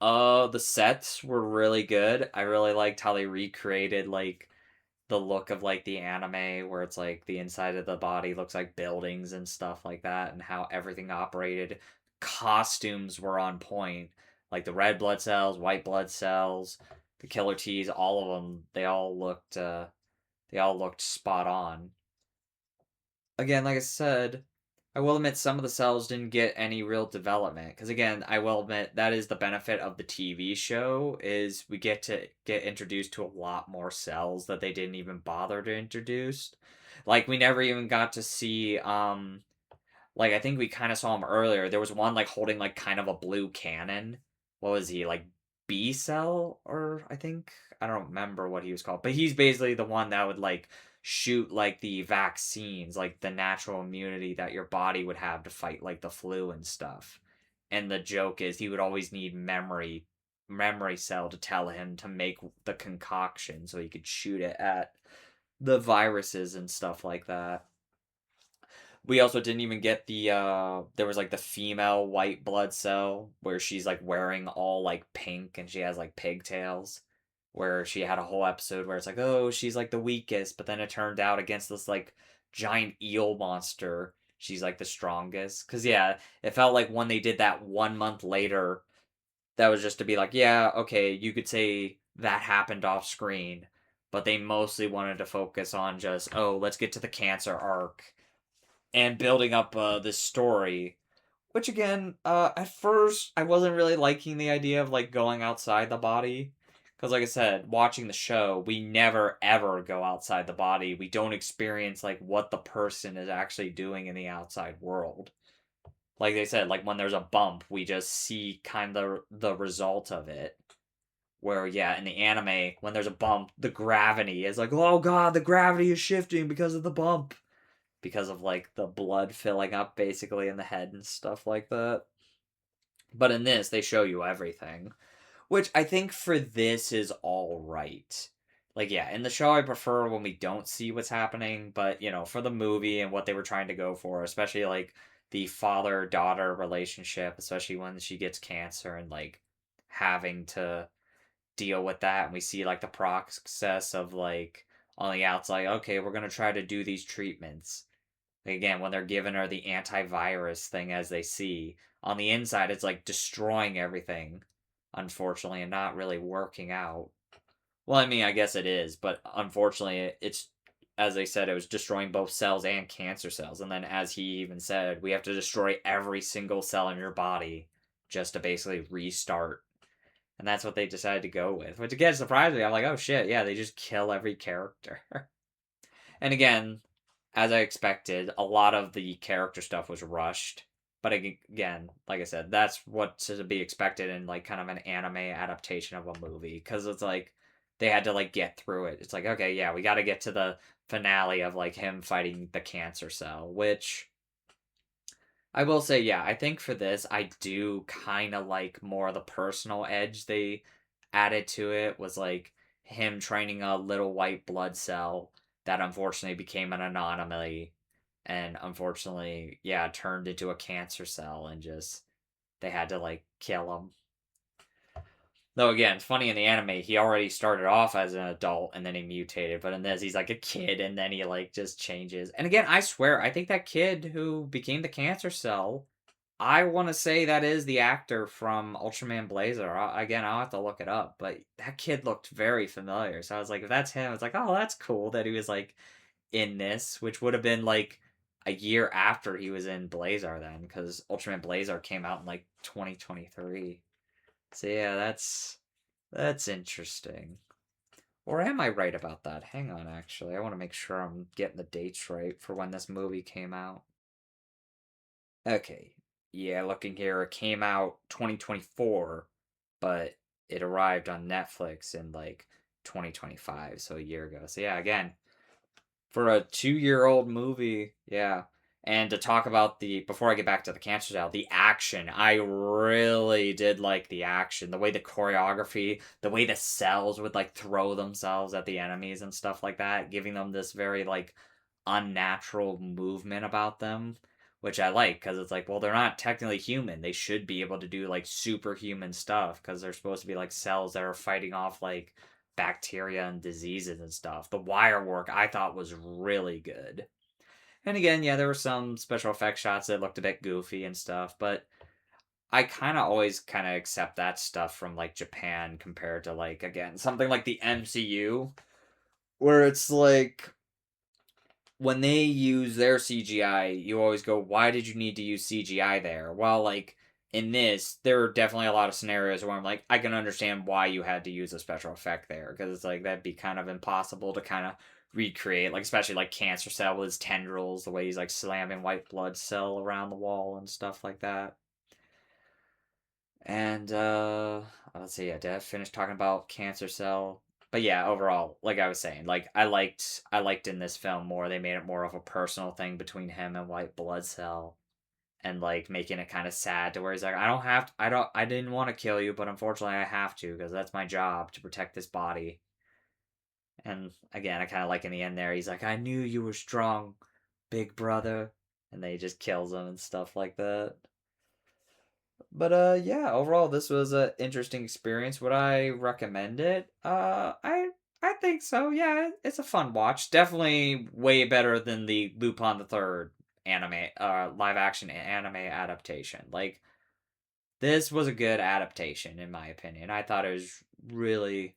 the sets were really good. I really liked how they recreated like the look of like the anime where it's like the inside of the body looks like buildings and stuff like that, and how everything operated. Costumes were on point. Like the red blood cells, white blood cells, the killer T's, all of them, they all looked spot on. Again, like I said, I will admit some of the cells didn't get any real development. Because again, I will admit that is the benefit of the TV show, is we get to get introduced to a lot more cells that they didn't even bother to introduce. Like, we never even got to see, like, I think we kind of saw him earlier. There was one, like, holding, like, kind of a blue cannon. What was he, like, B cell? Or, I think? I don't remember what he was called. But he's basically the one that would, like, shoot, like, the vaccines, like, the natural immunity that your body would have to fight, like, the flu and stuff. And the joke is he would always need memory cell to tell him to make the concoction so he could shoot it at the viruses and stuff like that. We also didn't even get the there was like the female white blood cell where she's like wearing all like pink and she has like pigtails, where she had a whole episode where it's like, oh, she's like the weakest, but then it turned out against this like giant eel monster, she's like the strongest. Cause yeah, it felt like when they did that 1 month later, that was just to be like, yeah, okay, you could say that happened off screen, but they mostly wanted to focus on just, oh, let's get to the cancer arc and building up this story. Which again, at first I wasn't really liking the idea of like going outside the body, because like I said, watching the show, we never ever go outside the body. We don't experience like what the person is actually doing in the outside world. Like they said, like when there's a bump, we just see kind of the result of it. Where, yeah, in the anime, when there's a bump, the gravity is like, oh god, the gravity is shifting because of the bump. Because of, like, the blood filling up, basically, in the head and stuff like that. But in this, they show you everything. Which I think for this is alright. Like, yeah, in the show I prefer when we don't see what's happening, but, you know, for the movie and what they were trying to go for, especially, like, the father-daughter relationship, especially when she gets cancer and, like, having to deal with that, and we see, like, the process of, like, on the outside, okay, we're gonna try to do these treatments. Again, when they're giving her the antivirus thing as they see, on the inside, it's, like, destroying everything, unfortunately, and not really working out. Well, I mean, I guess it is, but unfortunately, it's, as they said, it was destroying both cells and cancer cells. And then, as he even said, we have to destroy every single cell in your body just to basically restart. And that's what they decided to go with. Which, again, surprised me. I'm like, oh shit, yeah, they just kill every character. And again, as I expected, a lot of the character stuff was rushed. But again, like I said, that's what's to be expected in, like, kind of an anime adaptation of a movie. Because it's like, they had to, like, get through it. It's like, okay, yeah, we gotta get to the finale of, like, him fighting the cancer cell. Which, I will say, yeah, I think for this, I do kind of like more of the personal edge they added to it, was, like, him training a little white blood cell that unfortunately became an anomaly. And unfortunately, yeah, turned into a cancer cell, and just, they had to, like, kill him. Though again, it's funny, in the anime, he already started off as an adult and then he mutated, but in this, he's like a kid and then he, like, just changes. And again, I swear, I think that kid who became the cancer cell, I want to say that is the actor from Ultraman Blazer. Again, I'll have to look it up, but that kid looked very familiar. So I was like, if that's him, it's like, oh, that's cool that he was, like, in this, which would have been, like, a year after he was in Blazer then, because Ultraman Blazer came out in, like, 2023. So yeah, that's interesting. Or am I right about that? Hang on, actually. I want to make sure I'm getting the dates right for when this movie came out. Okay. Yeah, looking here, it came out 2024, but it arrived on Netflix in, like, 2025, so a year ago. So yeah, again, for a 2-year-old movie, yeah. And to talk about before I get back to the cancer cell, the action. I really did like the action. The way the choreography, the way the cells would, like, throw themselves at the enemies and stuff like that, giving them this very, like, unnatural movement about them, which I like, because it's like, well, they're not technically human. They should be able to do, like, superhuman stuff, because they're supposed to be, like, cells that are fighting off, like, bacteria and diseases and stuff. The wire work I thought was really good. And again, yeah, there were some special effects shots that looked a bit goofy and stuff, but I kind of always kind of accept that stuff from, like, Japan compared to, like, again, something like the MCU, where it's like, when they use their CGI, you always go, why did you need to use CGI there? Well, like, in this, there are definitely a lot of scenarios where I'm like, I can understand why you had to use a special effect there, because it's like, that'd be kind of impossible to kind of recreate, like, especially like Cancer Cell with his tendrils, the way he's like slamming White Blood Cell around the wall and stuff like that. And, let's see, yeah, did I finish talking about Cancer Cell? But yeah, overall, like I was saying, like I liked in this film more. They made it more of a personal thing between him and White Blood Cell, and like making it kind of sad to where he's like, I didn't want to kill you, but unfortunately I have to because that's my job to protect this body. And again, I kind of like in the end there, he's like, I knew you were strong, big brother, and then he just kills him and stuff like that. But yeah, overall this was an interesting experience. Would I recommend it? I think so. Yeah, it's a fun watch. Definitely way better than the Lupin the Third anime live action anime adaptation. Like, this was a good adaptation in my opinion. I thought it was really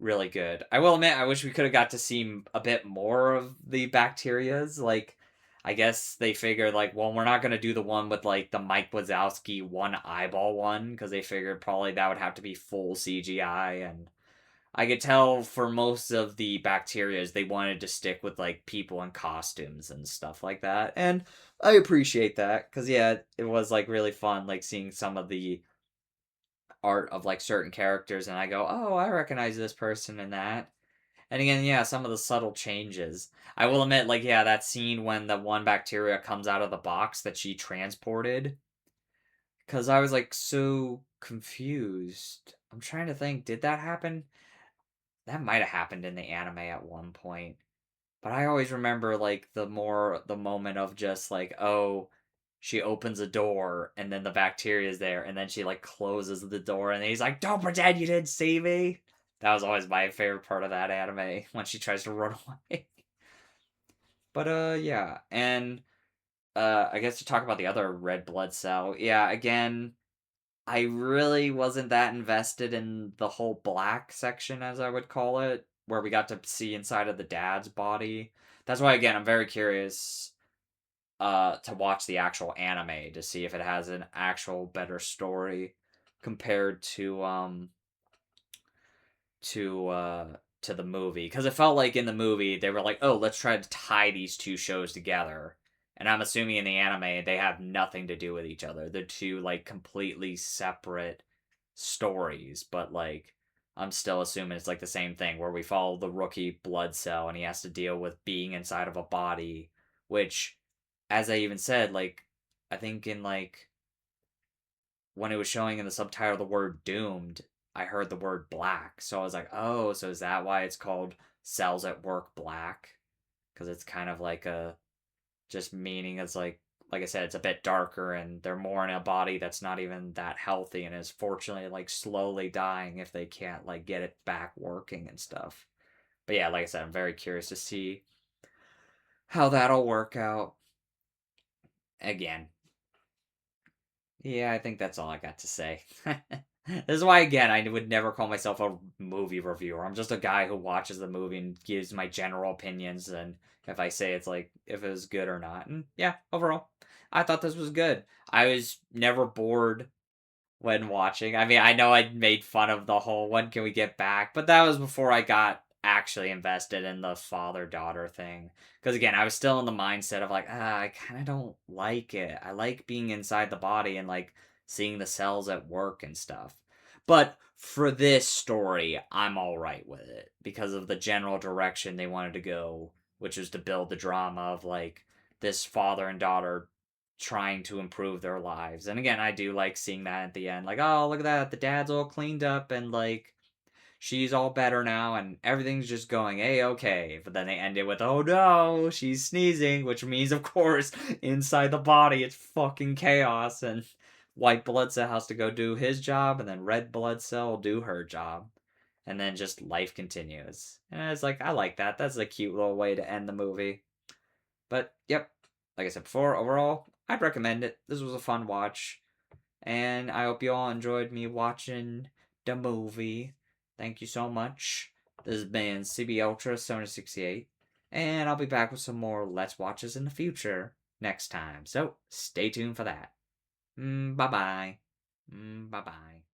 really good. I will admit I wish we could have got to see a bit more of the Bacterias. Like, I guess they figured, like, well, we're not going to do the one with, like, the Mike Wazowski one eyeball one, because they figured probably that would have to be full CGI, and I could tell for most of the Bacterias, they wanted to stick with, like, people in costumes and stuff like that, and I appreciate that, because, yeah, it was, like, really fun, like, seeing some of the art of, like, certain characters, and I go, oh, I recognize this person in that. And again, yeah, some of the subtle changes. I will admit, like, yeah, that scene when the one bacteria comes out of the box that she transported. Because I was, like, so confused. I'm trying to think, did that happen? That might have happened in the anime at one point. But I always remember, like, the moment of just, like, oh, she opens a door, and then the bacteria is there, and then she, like, closes the door, and he's like, don't pretend you didn't see me! That was always my favorite part of that anime, when she tries to run away. But, yeah, and, I guess to talk about the other red blood cell, yeah, again, I really wasn't that invested in the whole black section, as I would call it, where we got to see inside of the dad's body. That's why, again, I'm very curious to watch the actual anime to see if it has an actual better story compared to the movie, because it felt like in the movie they were like, oh, let's try to tie these two shows together, and I'm assuming in the anime they have nothing to do with each other. They're two like completely separate stories, but like I'm still assuming it's like the same thing where we follow the rookie blood cell and he has to deal with being inside of a body, which, as I even said, like, I think in, like, when it was showing in the subtitle the word doomed, I heard the word black. So I was like, oh, so is that why it's called Cells at Work Black? Because it's kind of like a, just meaning it's like I said, it's a bit darker and they're more in a body that's not even that healthy and is fortunately, like, slowly dying if they can't, like, get it back working and stuff. But yeah, like I said, I'm very curious to see how that'll work out. Again, yeah, I think that's all I got to say. This is why, again, I would never call myself a movie reviewer. I'm just a guy who watches the movie and gives my general opinions, and if I say it's like, if it was good or not. And yeah, overall, I thought this was good. I was never bored when watching. I mean, I know I made fun of the whole, when can we get back? But that was before I got actually invested in the father-daughter thing. Because again, I was still in the mindset of like, I kind of don't like it. I like being inside the body and like seeing the cells at work and stuff. But for this story, I'm alright with it. Because of the general direction they wanted to go, which is to build the drama of like this father and daughter trying to improve their lives. And again, I do like seeing that at the end. Like, oh, look at that. The dad's all cleaned up and like she's all better now and everything's just going A-okay. But then they end it with, oh no, she's sneezing, which means, of course, inside the body it's fucking chaos and white blood cell has to go do his job and then red blood cell will do her job. And then just life continues. And it's like, I like that. That's a cute little way to end the movie. But, yep, like I said before, overall, I'd recommend it. This was a fun watch. And I hope you all enjoyed me watching the movie. Thank you so much. This has been CB Ultra 768. And I'll be back with some more Let's Watches in the future next time. So stay tuned for that. Bye-bye. Bye-bye.